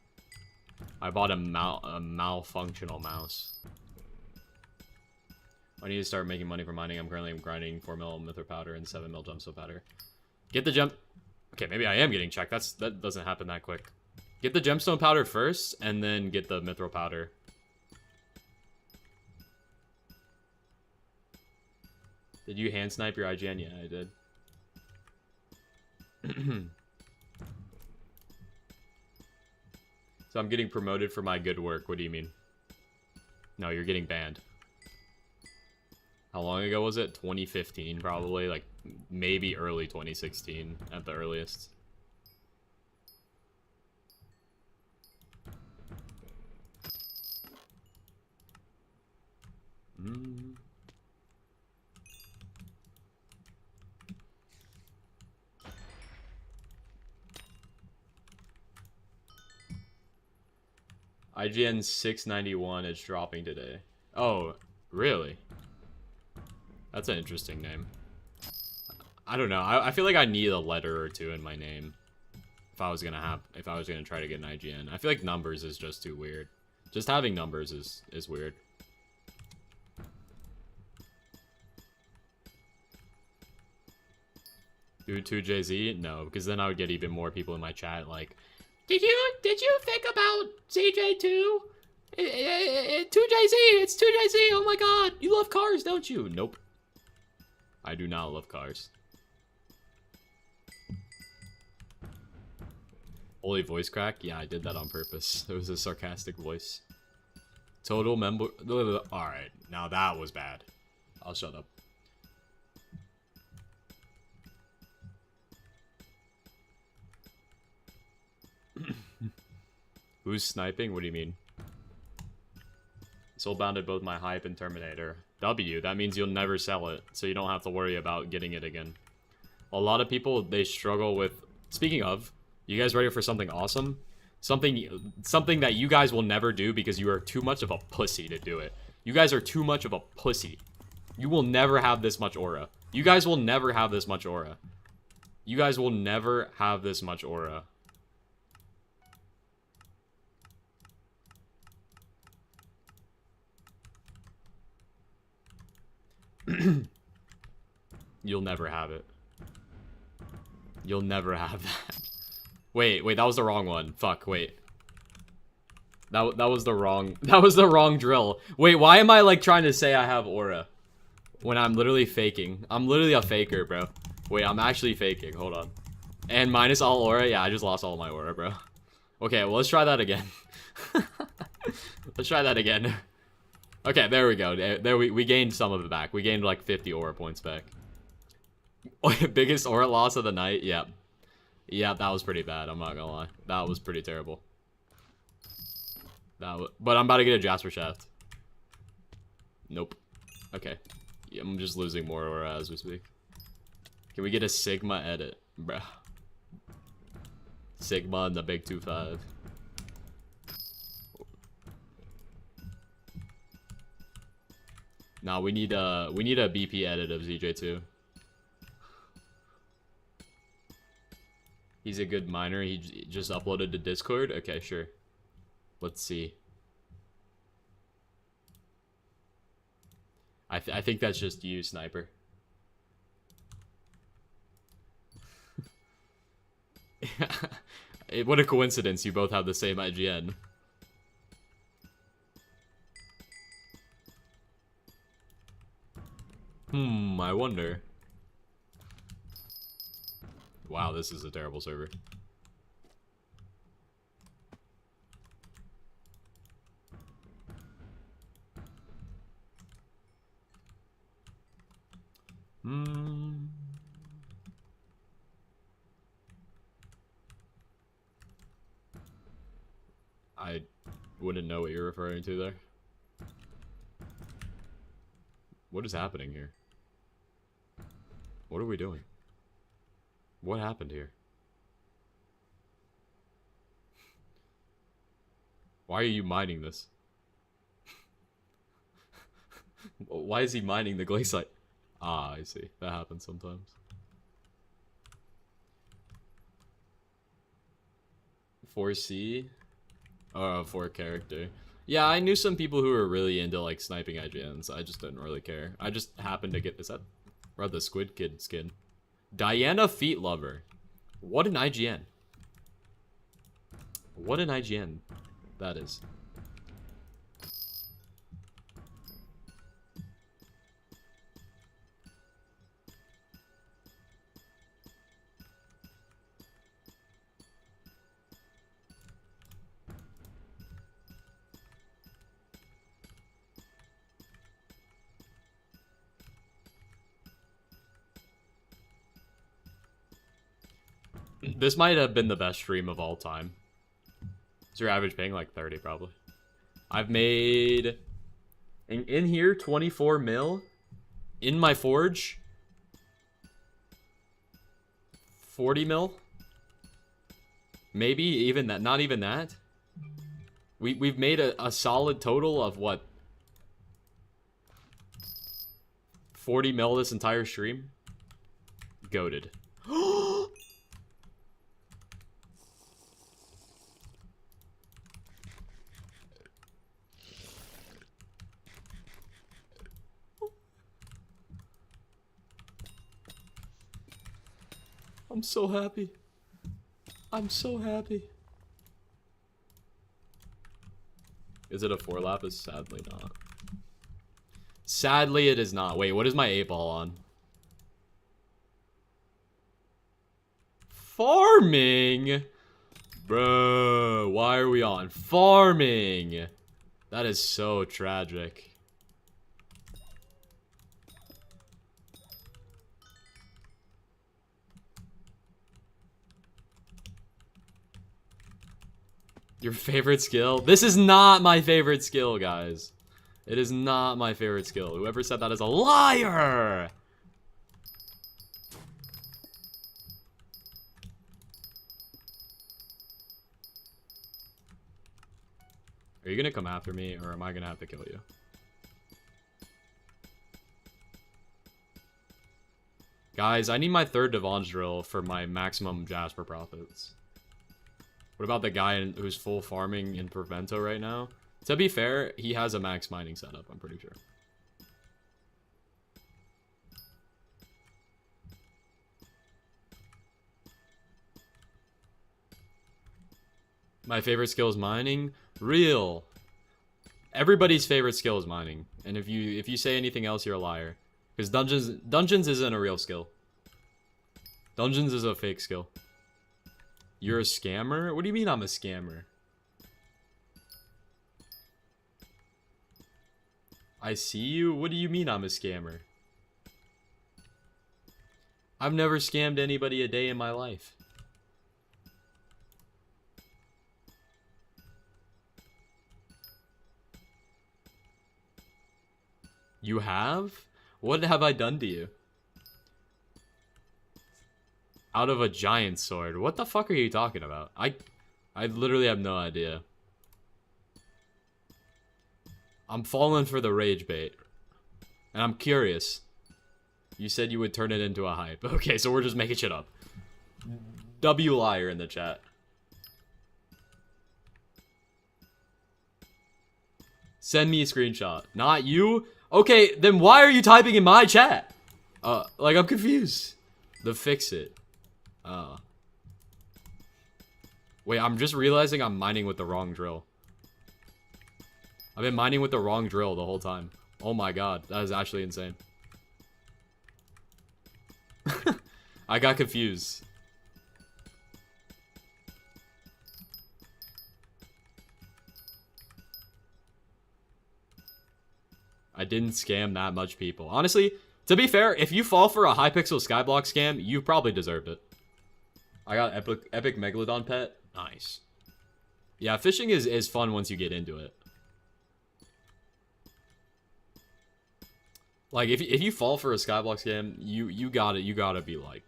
I bought a malfunctional mouse. I need to start making money from mining. I'm currently grinding 4 mil mithril powder and 7 mil gemstone powder. Get the gem... Okay, maybe I am getting checked. That doesn't happen that quick. Get the gemstone powder first, and then get the mithril powder. Did you hand snipe your IGN? Yeah, I did. So I'm getting promoted for my good work. What do you mean? No, you're getting banned. How long ago was it? 2015, probably. Like, maybe early 2016 at the earliest. IGN 691 is dropping today. Oh, really? That's an interesting name. I don't know. I feel like I need a letter or two in my name if I was gonna try to get an IGN. I feel like numbers is just too weird. Just having numbers is weird. Do 2JZ? No, because then I would get even more people in my chat like, Did you think about CJ2? 2JZ, it's 2JZ, oh my god, you love cars, don't you? Nope. I do not love cars. Holy voice crack? Yeah, I did that on purpose. It was a sarcastic voice. Total member... Alright, now that was bad. I'll shut up. Who's sniping? What do you mean? Soulbounded both my Hype and Terminator. W, that means you'll never sell it, so you don't have to worry about getting it again. A lot of people, they struggle with... Speaking of, you guys ready for something awesome? Something that you guys will never do because you are too much of a pussy to do it. You guys are too much of a pussy. You will never have this much aura. You guys will never have this much aura. You guys will never have this much aura. You'll never have it. You'll never have that. Wait, that was the wrong one. Fuck, wait. That was the wrong drill. Wait, why am I like trying to say I have aura when I'm literally faking? I'm literally a faker, bro. Wait, I'm actually faking. Hold on. And minus all aura? Yeah, I just lost all my aura, bro. Okay, well, let's try that again. Let's try that again. Okay, there we go. There we gained some of it back. We gained like 50 aura points back. Biggest aura loss of the night? Yep. Yeah, that was pretty bad. I'm not gonna lie. That was pretty terrible. But I'm about to get a Jasper Shaft. Nope. Okay. Yeah, I'm just losing more aura as we speak. Can we get a Sigma edit? Bruh. Sigma and the big 2-5. Nah, we need a BP edit of ZJ2. He's a good miner. He just uploaded to Discord. Okay, sure. Let's see. I think that's just you, Sniper. What a coincidence, you both have the same IGN. I wonder. Wow, this is a terrible server. I wouldn't know what you're referring to there. What is happening here? What are we doing? What happened here? Why are you mining this? Why is he mining the glaciite? Ah, I see. That happens sometimes. 4C? Oh, 4 character. Yeah, I knew some people who were really into like sniping IGNs. I just didn't really care. I just happened to get this up. Bro, the Squid Kid skin. Diana Feet Lover. What an IGN. What an IGN that is. This might have been the best stream of all time. Is your average ping like 30 probably? I've made in here 24 mil. In my forge 40 mil. Maybe even that, not even that. We've made a solid total of what? 40 mil this entire stream. Goated. I'm so happy. I'm so happy. Is it a 4 lapis? Sadly not. Sadly it is not. Wait, what is my 8-ball on? Farming? Bro, why are we on farming? That is so tragic. Your favorite skill? This is not my favorite skill, guys. It is not my favorite skill. Whoever said that is a liar! Are you gonna come after me, or am I gonna have to kill you? Guys, I need my 3rd Devon's drill for my maximum Jasper profits. What about the guy who's full farming in Prevento right now? To be fair, he has a max mining setup, I'm pretty sure. My favorite skill is mining? Real. Everybody's favorite skill is mining. And if you say anything else, you're a liar. Because dungeons isn't a real skill. Dungeons is a fake skill. You're a scammer? What do you mean I'm a scammer? I see you? What do you mean I'm a scammer? I've never scammed anybody a day in my life. You have? What have I done to you? Out of a giant sword. What the fuck are you talking about? I literally have no idea. I'm falling for the rage bait. And I'm curious. You said you would turn it into a hype. Okay, so we're just making shit up. W liar in the chat. Send me a screenshot. Not you? Okay, then why are you typing in my chat? Like, I'm confused. The fix it. Wait, I'm just realizing I'm mining with the wrong drill. I've been mining with the wrong drill the whole time. Oh my god, that is actually insane. I got confused. I didn't scam that much people. Honestly, to be fair, if you fall for a Hypixel Skyblock scam, you probably deserved it. I got epic Megalodon pet. Nice. Yeah, fishing is fun once you get into it. Like, if you fall for a Skyblock scam, you gotta be, like,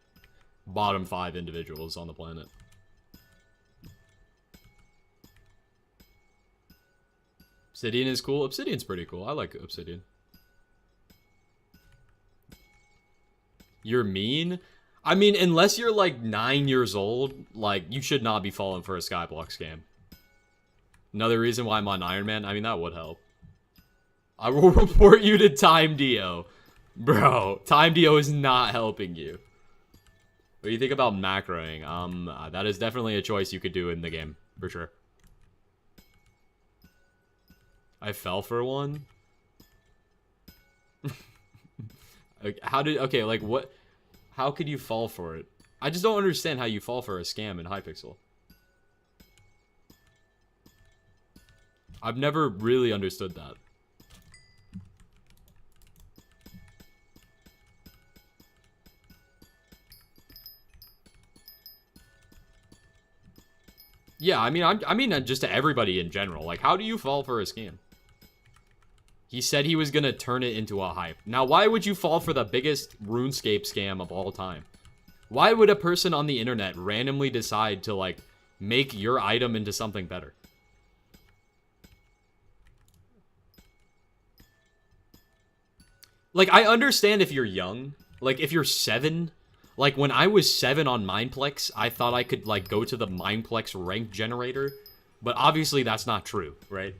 bottom 5 individuals on the planet. Obsidian is cool. Obsidian's pretty cool. I like Obsidian. You're mean? I mean, unless you're, like, 9 years old, like, you should not be falling for a Skyblock scam. Another reason why I'm on Iron Man, I mean, that would help. I will report you to Time Dio. Bro, Time Dio is not helping you. What do you think about macroing? That is definitely a choice you could do in the game, for sure. I fell for one? Okay, like, what? How could you fall for it? I just don't understand how you fall for a scam in Hypixel. I've never really understood that. Yeah, I mean just to everybody in general. Like, how do you fall for a scam? He said he was gonna turn it into a hype. Now, why would you fall for the biggest RuneScape scam of all time? Why would a person on the internet randomly decide to, like, make your item into something better? Like, I understand if you're young. Like, if you're 7. Like, when I was 7 on Mineplex, I thought I could, like, go to the Mineplex rank generator. But obviously that's not true, right?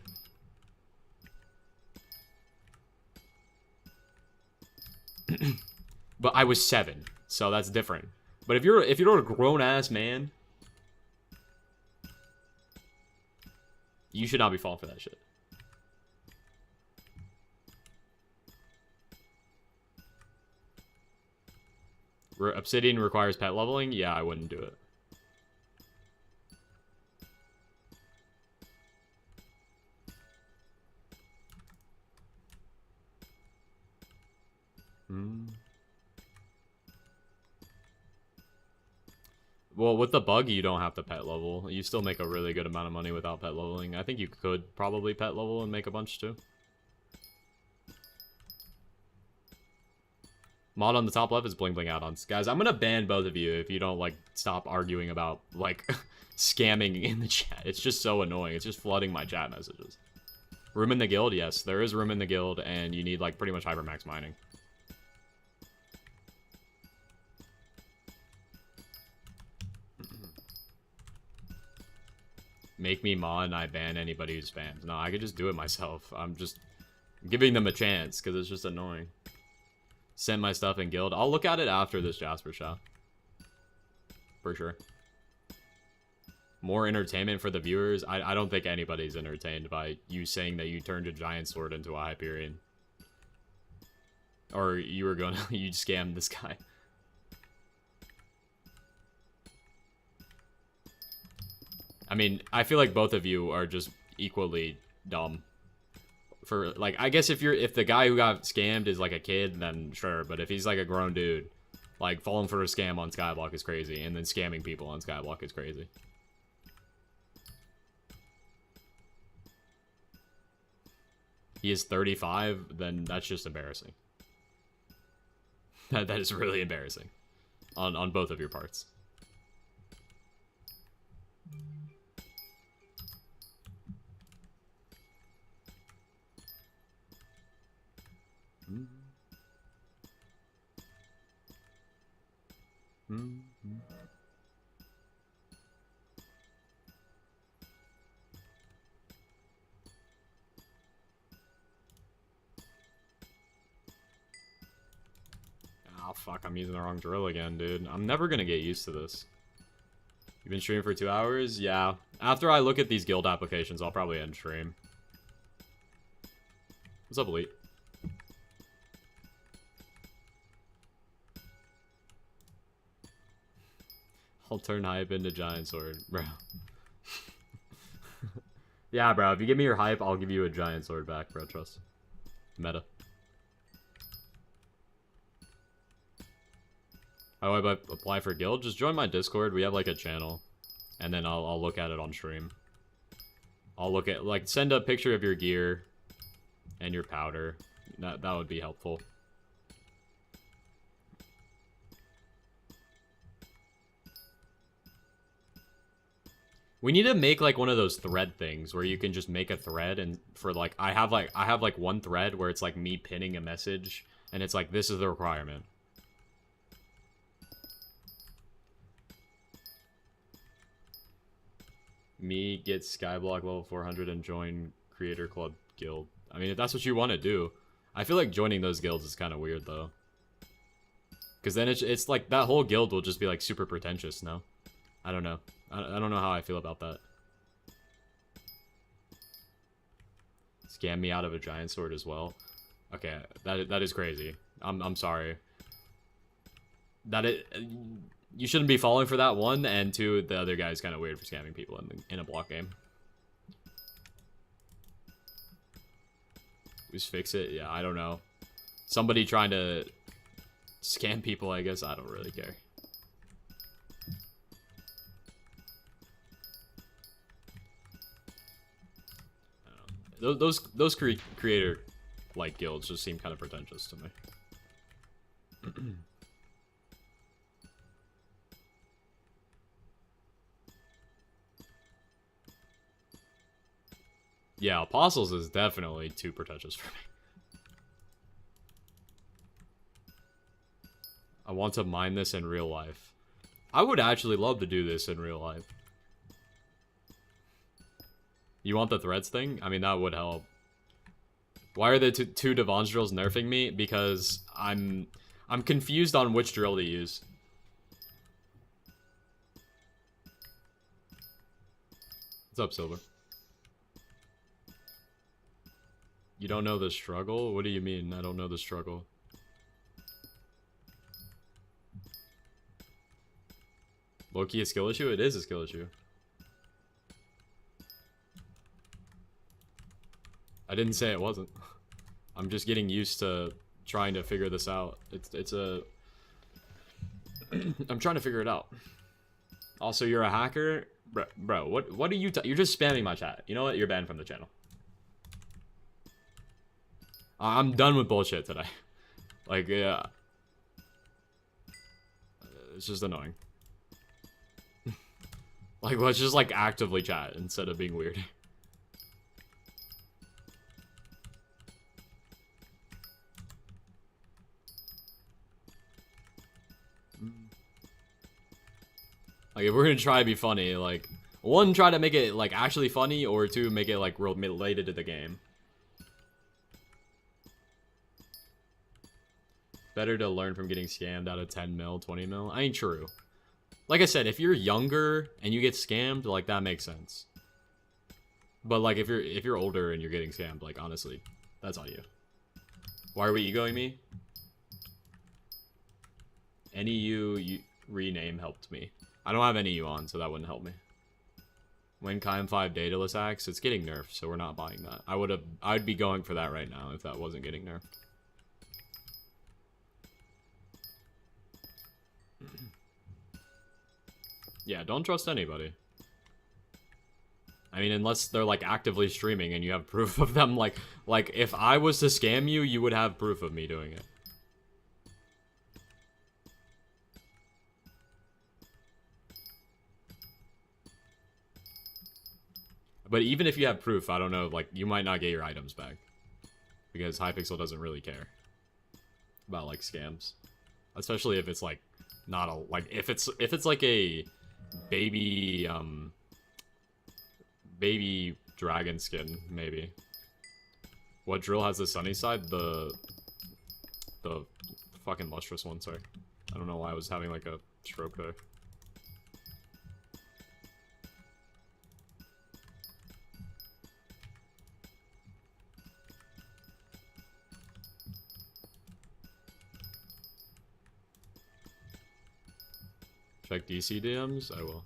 But I was 7, so that's different. But if you're a grown-ass man, you should not be falling for that shit. Obsidian requires pet leveling? Yeah, I wouldn't do it. Well, with the bug, you don't have to pet level. You still make a really good amount of money without pet leveling. I think you could probably pet level and make a bunch too. Mod on the top left is bling bling add-ons. Guys, I'm gonna ban both of you if you don't, like, stop arguing about, like, scamming in the chat. It's just so annoying. It's just flooding my chat messages. Room in the guild? Yes, there is room in the guild, and you need, like, pretty much hypermax mining. Make me mod and I ban anybody who spams. No, I could just do it myself. I'm just giving them a chance because it's just annoying. Send my stuff in guild. I'll look at it after this Jasper shot. For sure. More entertainment for the viewers. I don't think anybody's entertained by you saying that you turned a giant sword into a Hyperion. Or you were gonna, you scammed this guy. I mean, I feel like both of you are just equally dumb. For, like, I guess if the guy who got scammed is, like, a kid, then sure. But if he's, like, a grown dude, like, falling for a scam on Skyblock is crazy. And then scamming people on Skyblock is crazy. He is 35, then that's just embarrassing. That is really embarrassing. On both of your parts. Oh fuck, I'm using the wrong drill again, dude. I'm never gonna get used to this. You've been streaming for 2 hours? Yeah. After I look at these guild applications, I'll probably end stream. What's up, Elite? I'll turn hype into giant sword, bro. Yeah, bro. If you give me your hype, I'll give you a giant sword back, bro. Trust. Meta. How do I apply for guild? Just join my Discord. We have like a channel, and then I'll look at it on stream. I'll look at like send a picture of your gear and your powder. That would be helpful. We need to make like one of those thread things where you can just make a thread, and for like I have like one thread where it's like me pinning a message and it's like this is the requirement. Me get Skyblock level 400 and join Creator Club Guild. I mean, if that's what you want to do. I feel like joining those guilds is kind of weird though. Because then it's like that whole guild will just be like super pretentious, no? I don't know. I don't know how I feel about that. Scam me out of a giant sword as well. Okay, that is crazy. I'm sorry. You shouldn't be falling for that, one, and two, the other guy's kind of weird for scamming people in a block game. Just fix it? Yeah, I don't know. Somebody trying to scam people, I guess. I don't really care. I don't know. Those creator like guilds just seem kind of pretentious to me. Yeah, Apostles is definitely too pretentious for me. I want to mine this in real life. I would actually love to do this in real life. You want the threads thing? I mean, that would help. Why are the two Devon's drills nerfing me? Because I'm confused on which drill to use. What's up, Silver? You don't know the struggle? What do you mean, I don't know the struggle? Low-key a skill issue? It is a skill issue. I didn't say it wasn't. I'm just getting used to trying to figure this out. It's a... I'm trying to figure it out. Also, you're a hacker? Bro, what are you... You're just spamming my chat. You know what? You're banned from the channel. I'm done with bullshit today. Like, yeah. It's just annoying. Like, let's just, like, actively chat instead of being weird. Like, if we're gonna try to be funny, like, one, try to make it, like, actually funny, or two, make it, like, related to the game. Better to learn from getting scammed out of 10 mil, 20 mil. I ain't true. Like I said, if you're younger and you get scammed, like, that makes sense. But, like, if you're older and you're getting scammed, like, honestly, that's on you. Why are we egoing me? Any you rename helped me. I don't have any U on, so that wouldn't help me. When Kaim 5 dataless axe, it's getting nerfed, so we're not buying that. I'd be going for that right now if that wasn't getting nerfed. Yeah, don't trust anybody. I mean, unless they're, like, actively streaming and you have proof of them. Like, if I was to scam you, you would have proof of me doing it. But even if you have proof, I don't know, like, you might not get your items back. Because Hypixel doesn't really care about, like, scams. Especially if it's, like, not a, like, if it's like a baby dragon skin, maybe. What drill has the sunny side? The fucking lustrous one, sorry. I don't know why I was having, like, a stroke there. Check DC DMs? I will.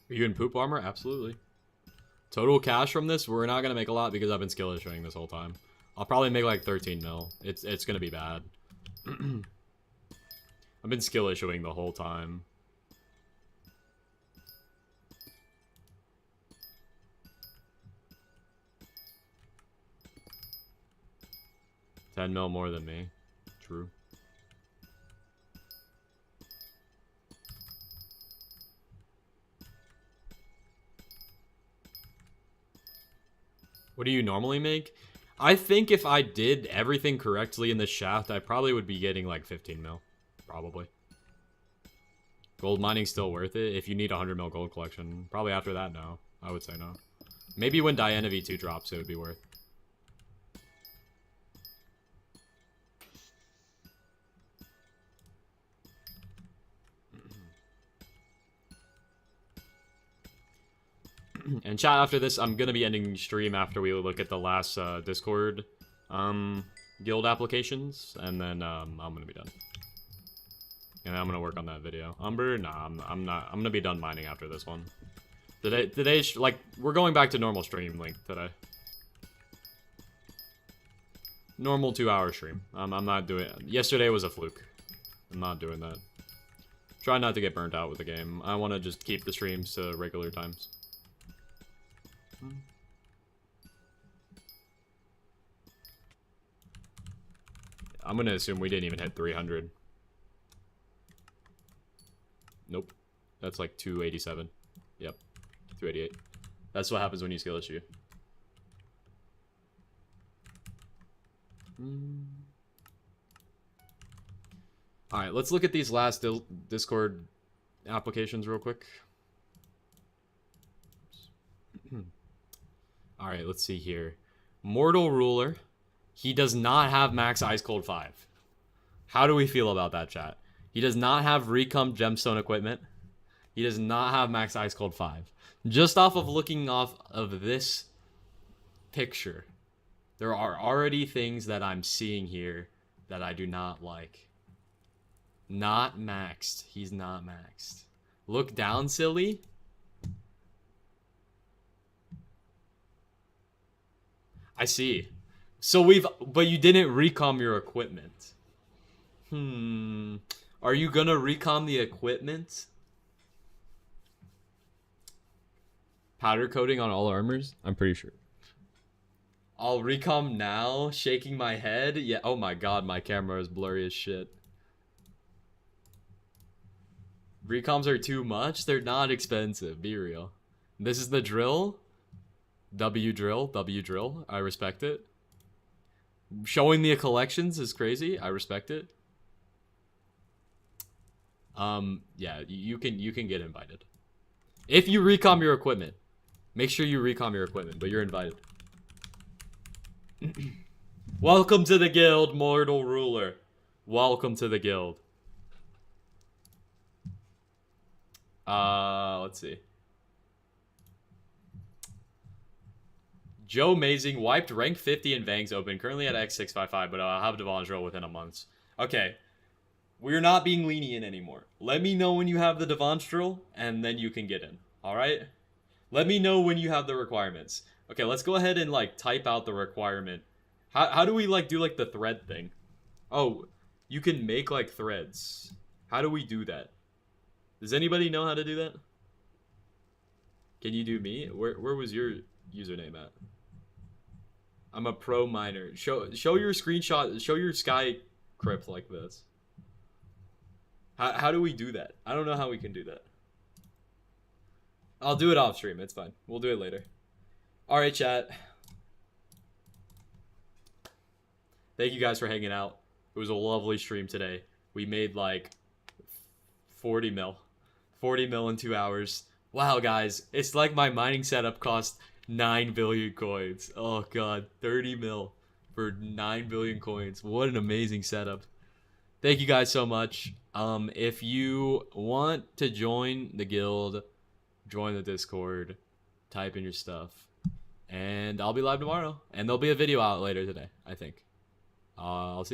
Are you in poop armor? Absolutely. Total cash from this, we're not gonna make a lot because I've been skill issuing this whole time. I'll probably make like 13 mil. It's gonna be bad. I've been skill issuing the whole time. $10 mil more than me. True. What do you normally make? I think if I did everything correctly in the shaft, I probably would be getting like 15 mil. Probably. Gold mining's still worth it if you need 100 mil gold collection. Probably after that, no. I would say no. Maybe when Diana V2 drops, it would be worth. And chat, after this, I'm gonna be ending stream after we look at the last Discord guild applications, and then I'm gonna be done. And I'm gonna work on that video. Umber? Nah, I'm not. I'm gonna be done mining after this one. Today, like, we're going back to normal stream length today. Normal 2-hour stream. I'm not doing. Yesterday was a fluke. I'm not doing that. Try not to get burnt out with the game. I want to just keep the streams to regular times. I'm gonna assume we didn't even hit 300. Nope. That's like 287. Yep. 288. That's what happens when you skill issue. Alright, let's look at these last Discord applications real quick. Alright, let's see here. Mortal Ruler. He does not have max Ice Cold 5. How do we feel about that, chat? He does not have Recomp Gemstone equipment. He does not have max Ice Cold 5. Just off of looking off of this picture, there are already things that I'm seeing here that I do not like. Not maxed. He's not maxed. Look down, silly. I see. So but you didn't recom your equipment. Are you gonna recom the equipment? Powder coating on all armors? I'm pretty sure. I'll recom now, shaking my head. Yeah, oh my god, my camera is blurry as shit. Recoms are too much? They're not expensive, be real. This is the drill. W drill. I respect it. Showing the collections is crazy. I respect it. Yeah, you can get invited. If you recom your equipment. Make sure you recom your equipment, but you're invited. Welcome to the guild, Mortal Ruler. Welcome to the guild. Let's see. Joe Amazing wiped rank 50 in Vangs Open, currently at X655, but I'll have Devon's roll within a month. Okay. We're not being lenient anymore. Let me know when you have the Devon's drill, and then you can get in. Alright? Let me know when you have the requirements. Okay, let's go ahead and, like, type out the requirement. How do we, like, do, like, the thread thing? Oh, you can make, like, threads. How do we do that? Does anybody know how to do that? Can you do me? Where was your username at? I'm a pro miner. Show your screenshot. Show your sky crypt like this. How do we do that? I don't know how we can do that. I'll do it off stream. It's fine. We'll do it later. Alright, chat. Thank you guys for hanging out. It was a lovely stream today. We made like 40 mil. 40 mil in 2 hours. Wow, guys. It's like my mining setup cost 9 billion coins. Oh, God. 30 mil for 9 billion coins. What an amazing setup. Thank you guys so much. If you want to join the guild, join the Discord, type in your stuff, and I'll be live tomorrow. And there'll be a video out later today, I think. I'll see you.